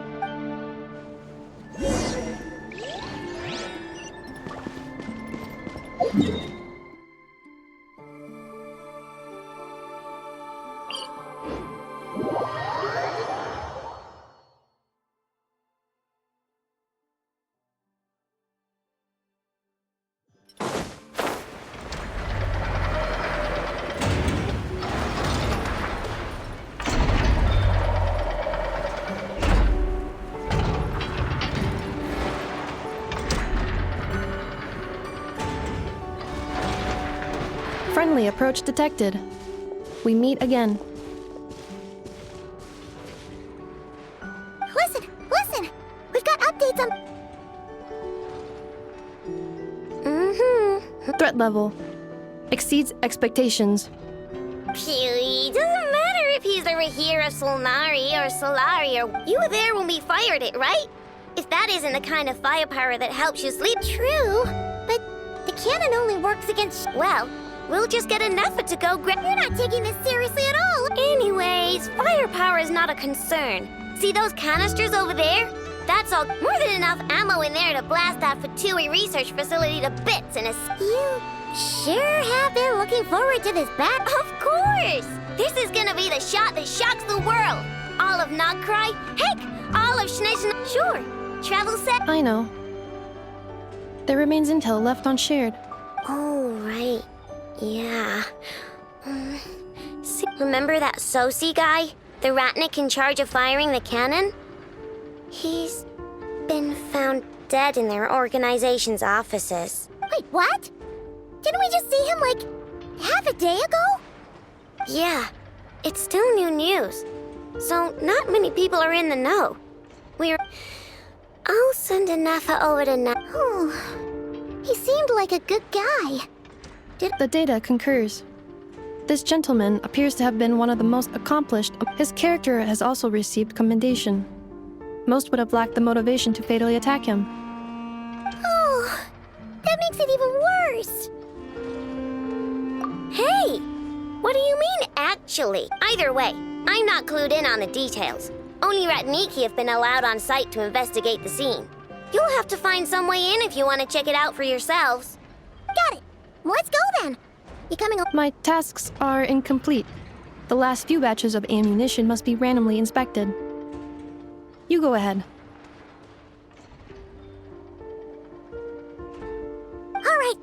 Friendly approach detected. We meet again. Listen! We've got updates on... Threat level exceeds expectations. Phew, doesn't matter if he's the rerir of Solnari or Solari or... You were there when we fired it, right? If that isn't the kind of firepower that helps you sleep... True, but the cannon only works against... Well, we'll just get enough to go grab... You're not taking this seriously at all! Anyways, firepower is not a concern. See those canisters over there? That's all... More than enough ammo in there to blast that Fatui research facility to bits in a... You sure have been looking forward to this bat. Of course! This is gonna be the shot that shocks the world! All of Notcry, heck, all of Snesh... Sure, travel set? I know. There remains intel left unshared. Oh, right. Yeah. Remember that Sosi guy? The Ratnik in charge of firing the cannon? He's been found dead in their organization's offices. Wait, what? Didn't we just see him, like, half a day ago? Yeah. It's still new news. So not many people are in the know. I'll send a Nafa over to He seemed like a good guy. The data concurs. This gentleman appears to have been one of the most accomplished. His character has also received commendation. Most would have lacked the motivation to fatally attack him. Oh, that makes it even worse. Hey! What do you mean, actually? Either way, I'm not clued in on the details. Only Ratniki have been allowed on site to investigate the scene. You'll have to find some way in if you want to check it out for yourselves. Got it. Let's go then. You coming over? My tasks are incomplete. The last few batches of ammunition must be randomly inspected. You go ahead. All right.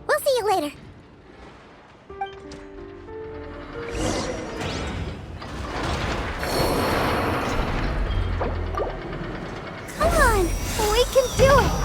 We'll see you later. Come on. We can do it.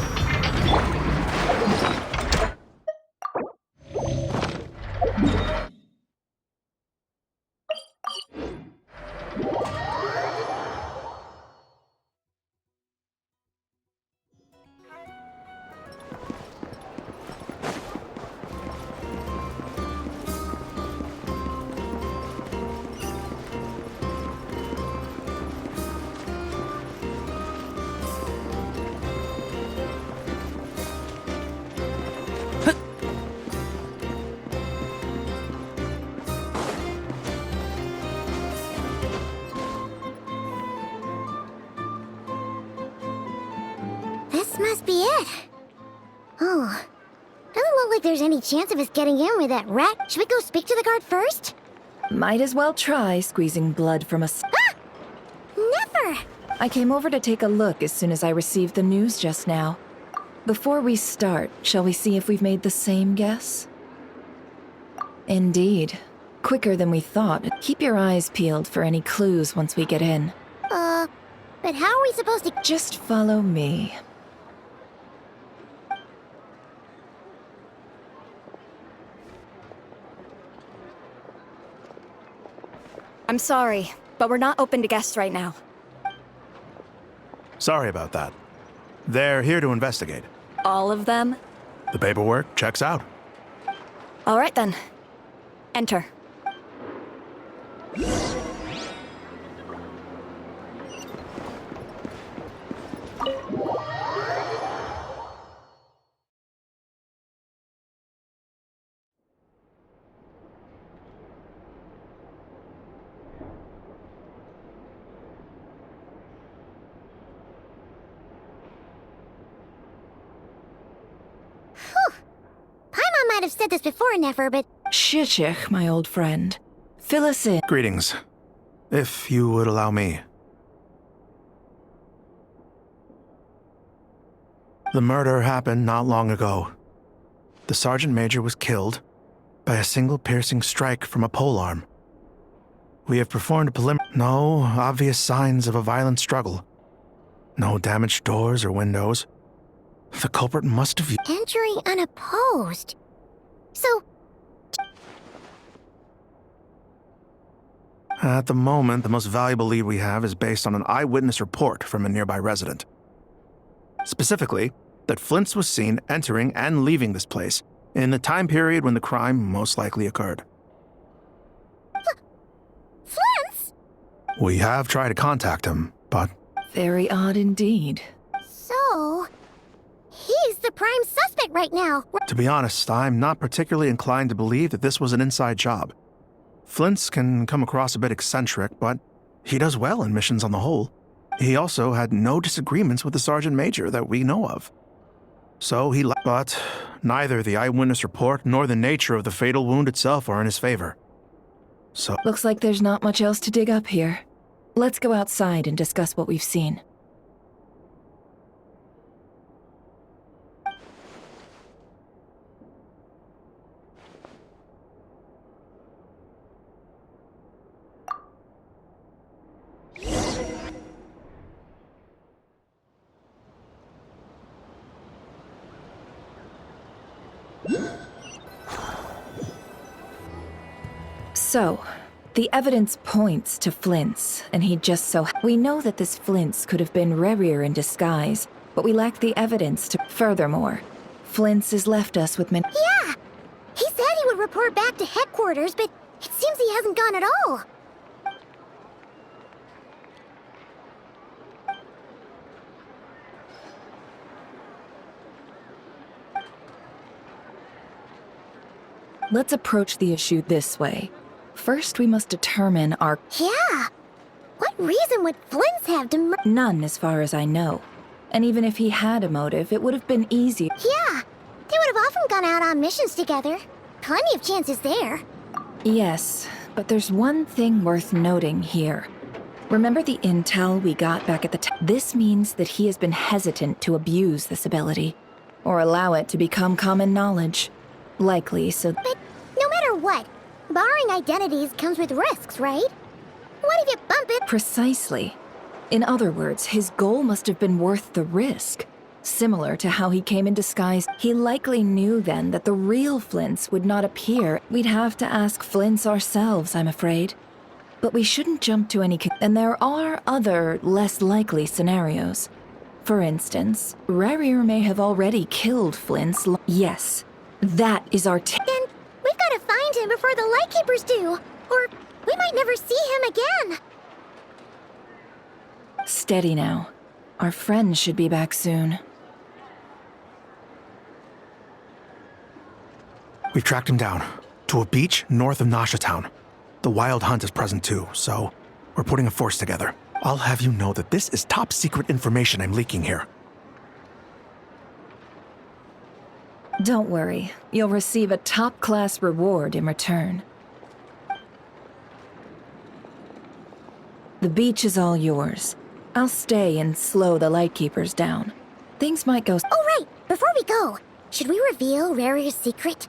This must be it. Oh, doesn't look like there's any chance of us getting in with that rat. Should we go speak to the guard first? Might as well try squeezing blood from a... Never! I came over to take a look as soon as I received the news just now. Before we start, shall we see if we've made the same guess? Indeed. Quicker than we thought. Keep your eyes peeled for any clues once we get in. But how are we supposed to... Just follow me. I'm sorry, but we're not open to guests right now. Sorry about that. They're here to investigate. All of them? The paperwork checks out. All right then. Enter. Paimon might have said this before, Nefer, but... Shishich, my old friend. Fill us in. Greetings. If you would allow me. The murder happened not long ago. The Sergeant Major was killed by a single piercing strike from a polearm. We have performed no obvious signs of a violent struggle. No damaged doors or windows. The culprit must have... Entering unopposed. So... At the moment, the most valuable lead we have is based on an eyewitness report from a nearby resident. Specifically, that Flint's was seen entering and leaving this place in the time period when the crime most likely occurred. Flint's? We have tried to contact him, but... Very odd indeed. So... he's the prime suspect right now. To be honest, I'm not particularly inclined to believe that this was an inside job. Flint's can come across a bit eccentric, but he does well in missions on the whole. He also had no disagreements with the Sergeant Major that we know of. So he but neither the eyewitness report nor the nature of the fatal wound itself are in his favor. So... Looks like there's not much else to dig up here. Let's go outside and discuss what we've seen. So, the evidence points to Flint's, and he just so... We know that this Flint's could have been Rerir in disguise, but we lack the evidence to... Furthermore, Flint's has left us with Yeah! He said he would report back to headquarters, but it seems he hasn't gone at all. Let's approach the issue this way. First, we must determine our... Yeah! What reason would Flint's have to None, as far as I know. And even if he had a motive, it would have been easy. Yeah! They would have often gone out on missions together. Plenty of chances there. Yes, but there's one thing worth noting here. Remember the intel we got back at the This means that he has been hesitant to abuse this ability, or allow it to become common knowledge. Likely, so... But no matter what, borrowing identities comes with risks, right? What if you bump it? Precisely. In other words, his goal must have been worth the risk. Similar to how he came in disguise, he likely knew then that the real Flint's would not appear. We'd have to ask Flint's ourselves, I'm afraid. But we shouldn't jump to any... And there are other, less likely scenarios. For instance, Rerir may have already killed Flint's... Yes, that is our... Then we've got to find him before the Lightkeepers do, or we might never see him again. Steady now. Our friends should be back soon. We've tracked him down to a beach north of Nasha Town. The Wild Hunt is present too, so we're putting a force together. I'll have you know that this is top secret information I'm leaking here. Don't worry, you'll receive a top-class reward in return. The beach is all yours. I'll stay and slow the Lightkeepers down. Things might go... Oh, right! Before we go, should we reveal Rerir's secret?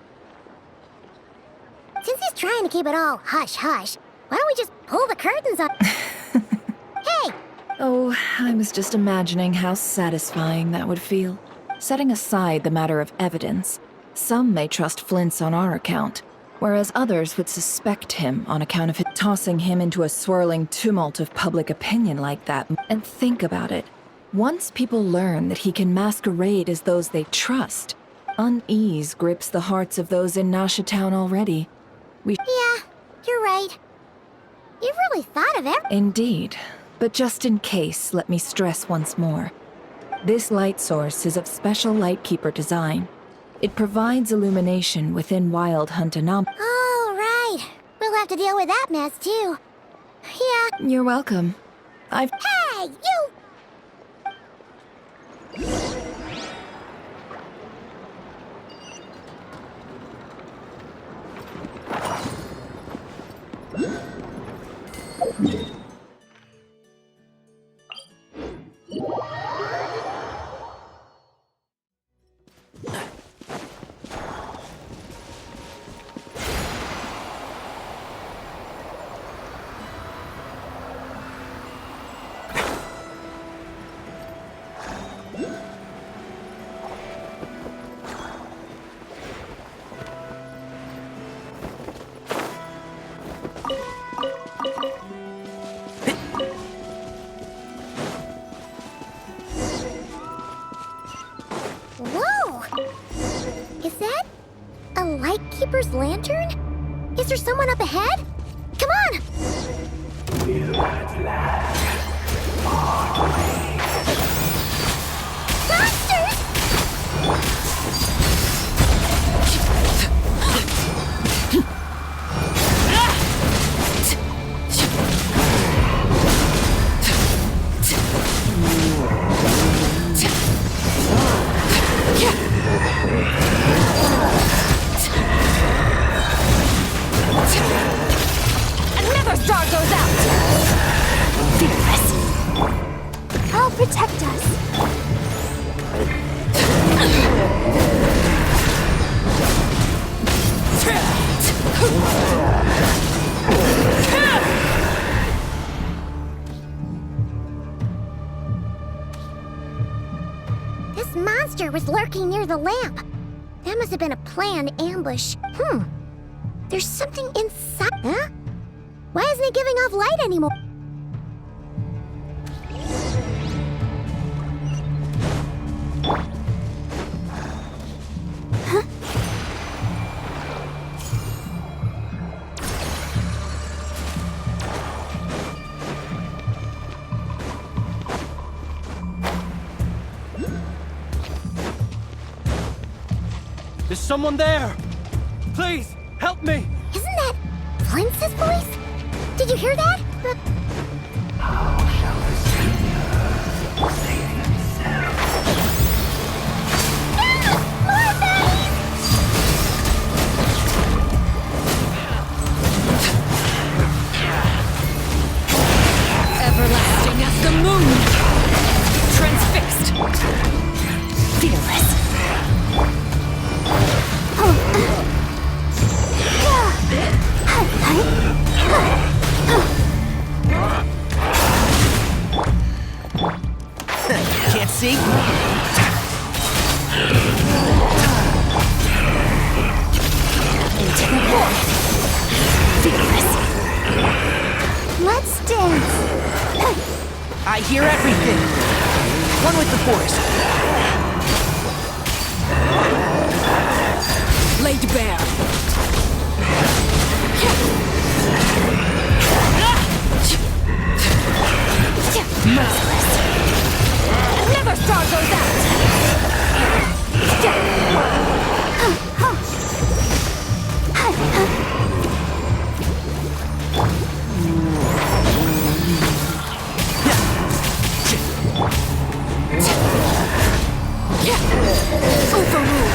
Since he's trying to keep it all hush-hush, why don't we just pull the curtains on... Hey! Oh, I was just imagining how satisfying that would feel. Setting aside the matter of evidence, some may trust Flint's on our account, whereas others would suspect him on account of tossing him into a swirling tumult of public opinion like that. And think about it. Once people learn that he can masquerade as those they trust, unease grips the hearts of those in Nasha Town already. Yeah, you're right. You've really thought of everything. Indeed. But just in case, let me stress once more. This light source is of special Lightkeeper design. It provides illumination within Wild Hunt anomalies. Oh, right. We'll have to deal with that mess, too. Yeah. You're welcome. Hey, you! Whoa! Is that a Lightkeeper's lantern? Is there someone up ahead? Come on! You at last are Monsters! Another star goes out! Fearless. I'll protect us. This monster was lurking near the lamp. That must have been a planned ambush. There's something inside. Huh? Why isn't it giving off light anymore? Huh? Is someone there? Please, help me! Isn't that Flince's voice? Did you hear that? How shall the sinner save himself? More baddies! Everlasting as the moon! Transfixed! Fearless! Can't see? Into the void! Fearless! Let's dance! I hear everything. One with the force. Laid bare! Merciless! Never star goes Overruled!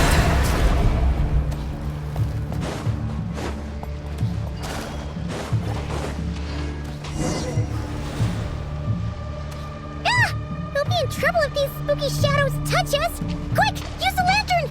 We'll be in trouble if these spooky shadows touch us! Quick, use the lantern!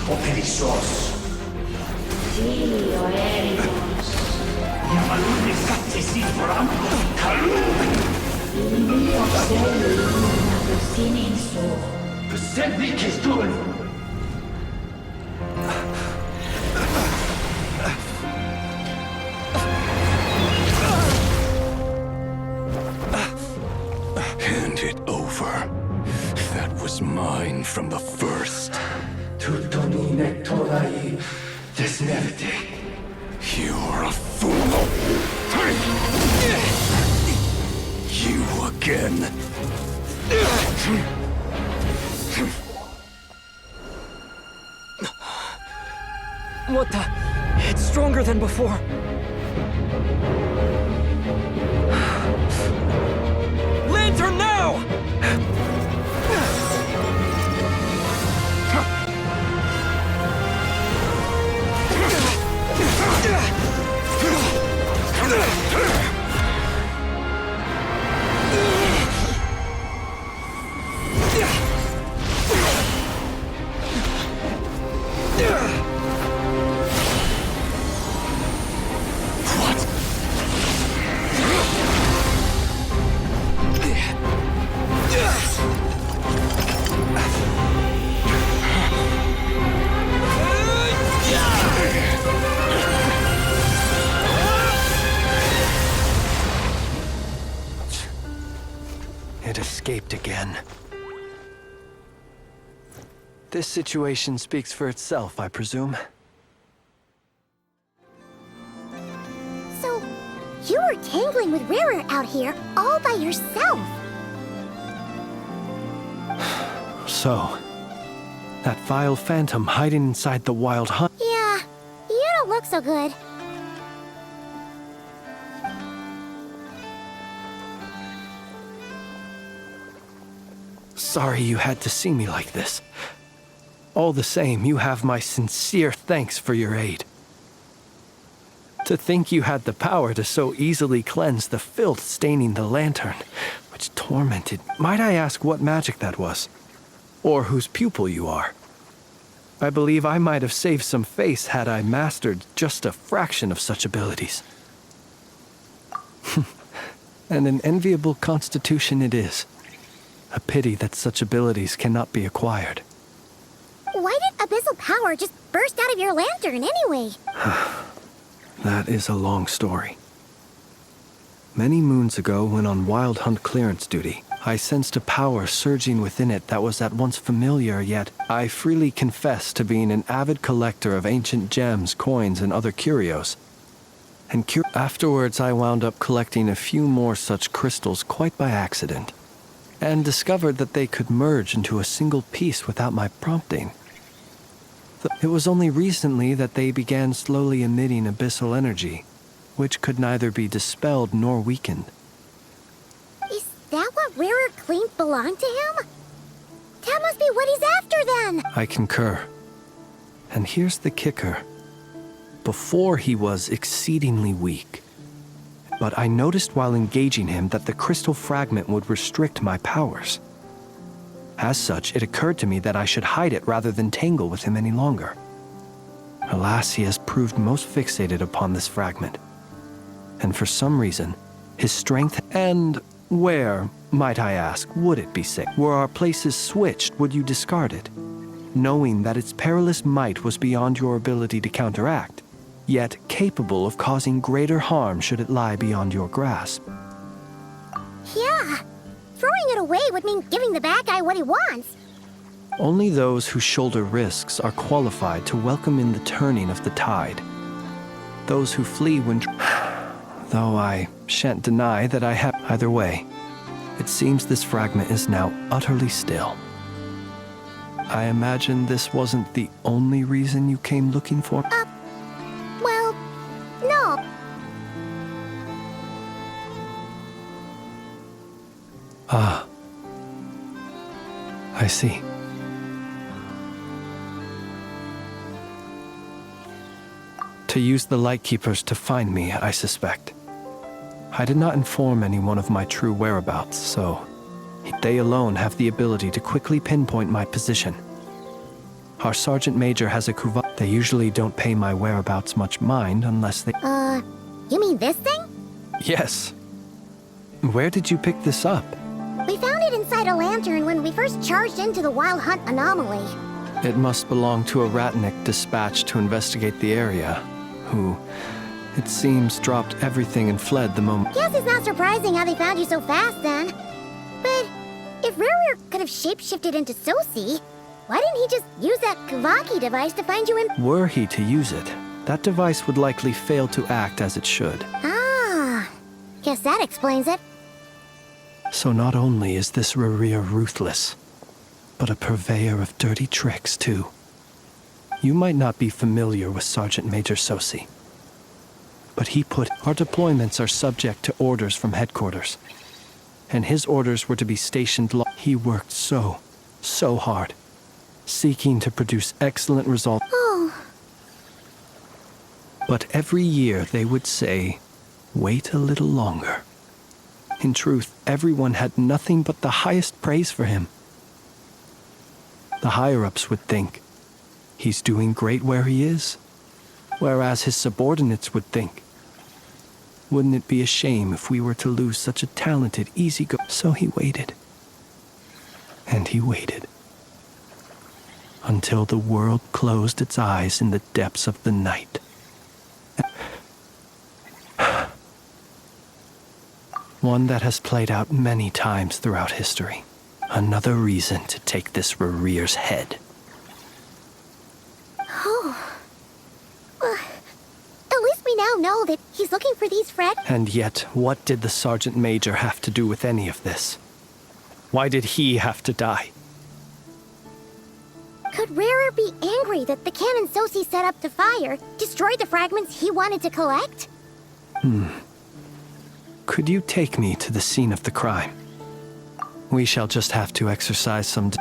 Operissos. Filio Erimos. Yamalune Sattesi Franco Kalu. Mio Sello Siniso. Besendig is doing. was mine from the first. You're a fool. You again. What the? It's stronger than before. Lantern now! It escaped again. This situation speaks for itself, I presume. So, you were tangling with Rerir out here all by yourself. So, that vile phantom hiding inside the wild hunt. Yeah, you don't look so good. Sorry you had to see me like this. All the same, you have my sincere thanks for your aid. To think you had the power to so easily cleanse the filth staining the lantern, which tormented. Might I ask what magic that was? Or whose pupil you are? I believe I might have saved some face had I mastered just a fraction of such abilities. And an enviable constitution it is. A pity that such abilities cannot be acquired. Why did abyssal power just burst out of your lantern anyway? That is a long story. Many moons ago, when on wild hunt clearance duty, I sensed a power surging within it that was at once familiar, yet I freely confess to being an avid collector of ancient gems, coins, and other curios. And afterwards, I wound up collecting a few more such crystals quite by accident, and discovered that they could merge into a single piece without my prompting. It was only recently that they began slowly emitting abyssal energy, which could neither be dispelled nor weakened. Is that what Rerir claimed belonged to him? That must be what he's after then! I concur. And here's the kicker. Before he was exceedingly weak. But I noticed while engaging him that the crystal fragment would restrict my powers. As such, it occurred to me that I should hide it rather than tangle with him any longer. Alas, he has proved most fixated upon this fragment. And for some reason, his strength and where, might I ask, would it be safe? Were our places switched, would you discard it? Knowing that its perilous might was beyond your ability to counteract, yet capable of causing greater harm should it lie beyond your grasp. Yeah, throwing it away would mean giving the bad guy what he wants. Only those who shoulder risks are qualified to welcome in the turning of the tide. Those who flee when... Though I shan't deny that I have... Either way, it seems this fragment is now utterly still. I imagine this wasn't the only reason you came looking for... Well, no. Ah. I see. To use the Lightkeepers to find me, I suspect. I did not inform anyone of my true whereabouts, so they alone have the ability to quickly pinpoint my position. Our Sergeant Major has a kuva. They usually don't pay my whereabouts much mind unless they... You mean this thing? Yes. Where did you pick this up? We found it inside a lantern when we first charged into the Wild Hunt anomaly. It must belong to a Ratnik dispatched to investigate the area, who, it seems, dropped everything and fled the moment... Guess it's not surprising how they found you so fast then. But If Rerir could have shapeshifted into Sosi, why didn't he just use that Kavaki device to find you in— Were he to use it, that device would likely fail to act as it should. Ah, guess that explains it. So not only is this Rerir ruthless, but a purveyor of dirty tricks, too. You might not be familiar with Sergeant Major Sosi, but our deployments are subject to orders from headquarters, and his orders were to be stationed He worked so hard, seeking to produce excellent results. Oh. But every year they would say, wait a little longer. In truth, everyone had nothing but the highest praise for him. The higher-ups would think, he's doing great where he is, whereas his subordinates would think, wouldn't it be a shame if we were to lose such a talented, So he waited. And he waited. Until the world closed its eyes in the depths of the night. One that has played out many times throughout history. Another reason to take this Rerir's head. Oh. At least we now know that he's looking for these fragments. And yet, what did the Sergeant Major have to do with any of this? Why did he have to die? Could Rerir be angry that the cannon Sosi set up to fire destroyed the fragments he wanted to collect? Could you take me to the scene of the crime? We shall just have to exercise some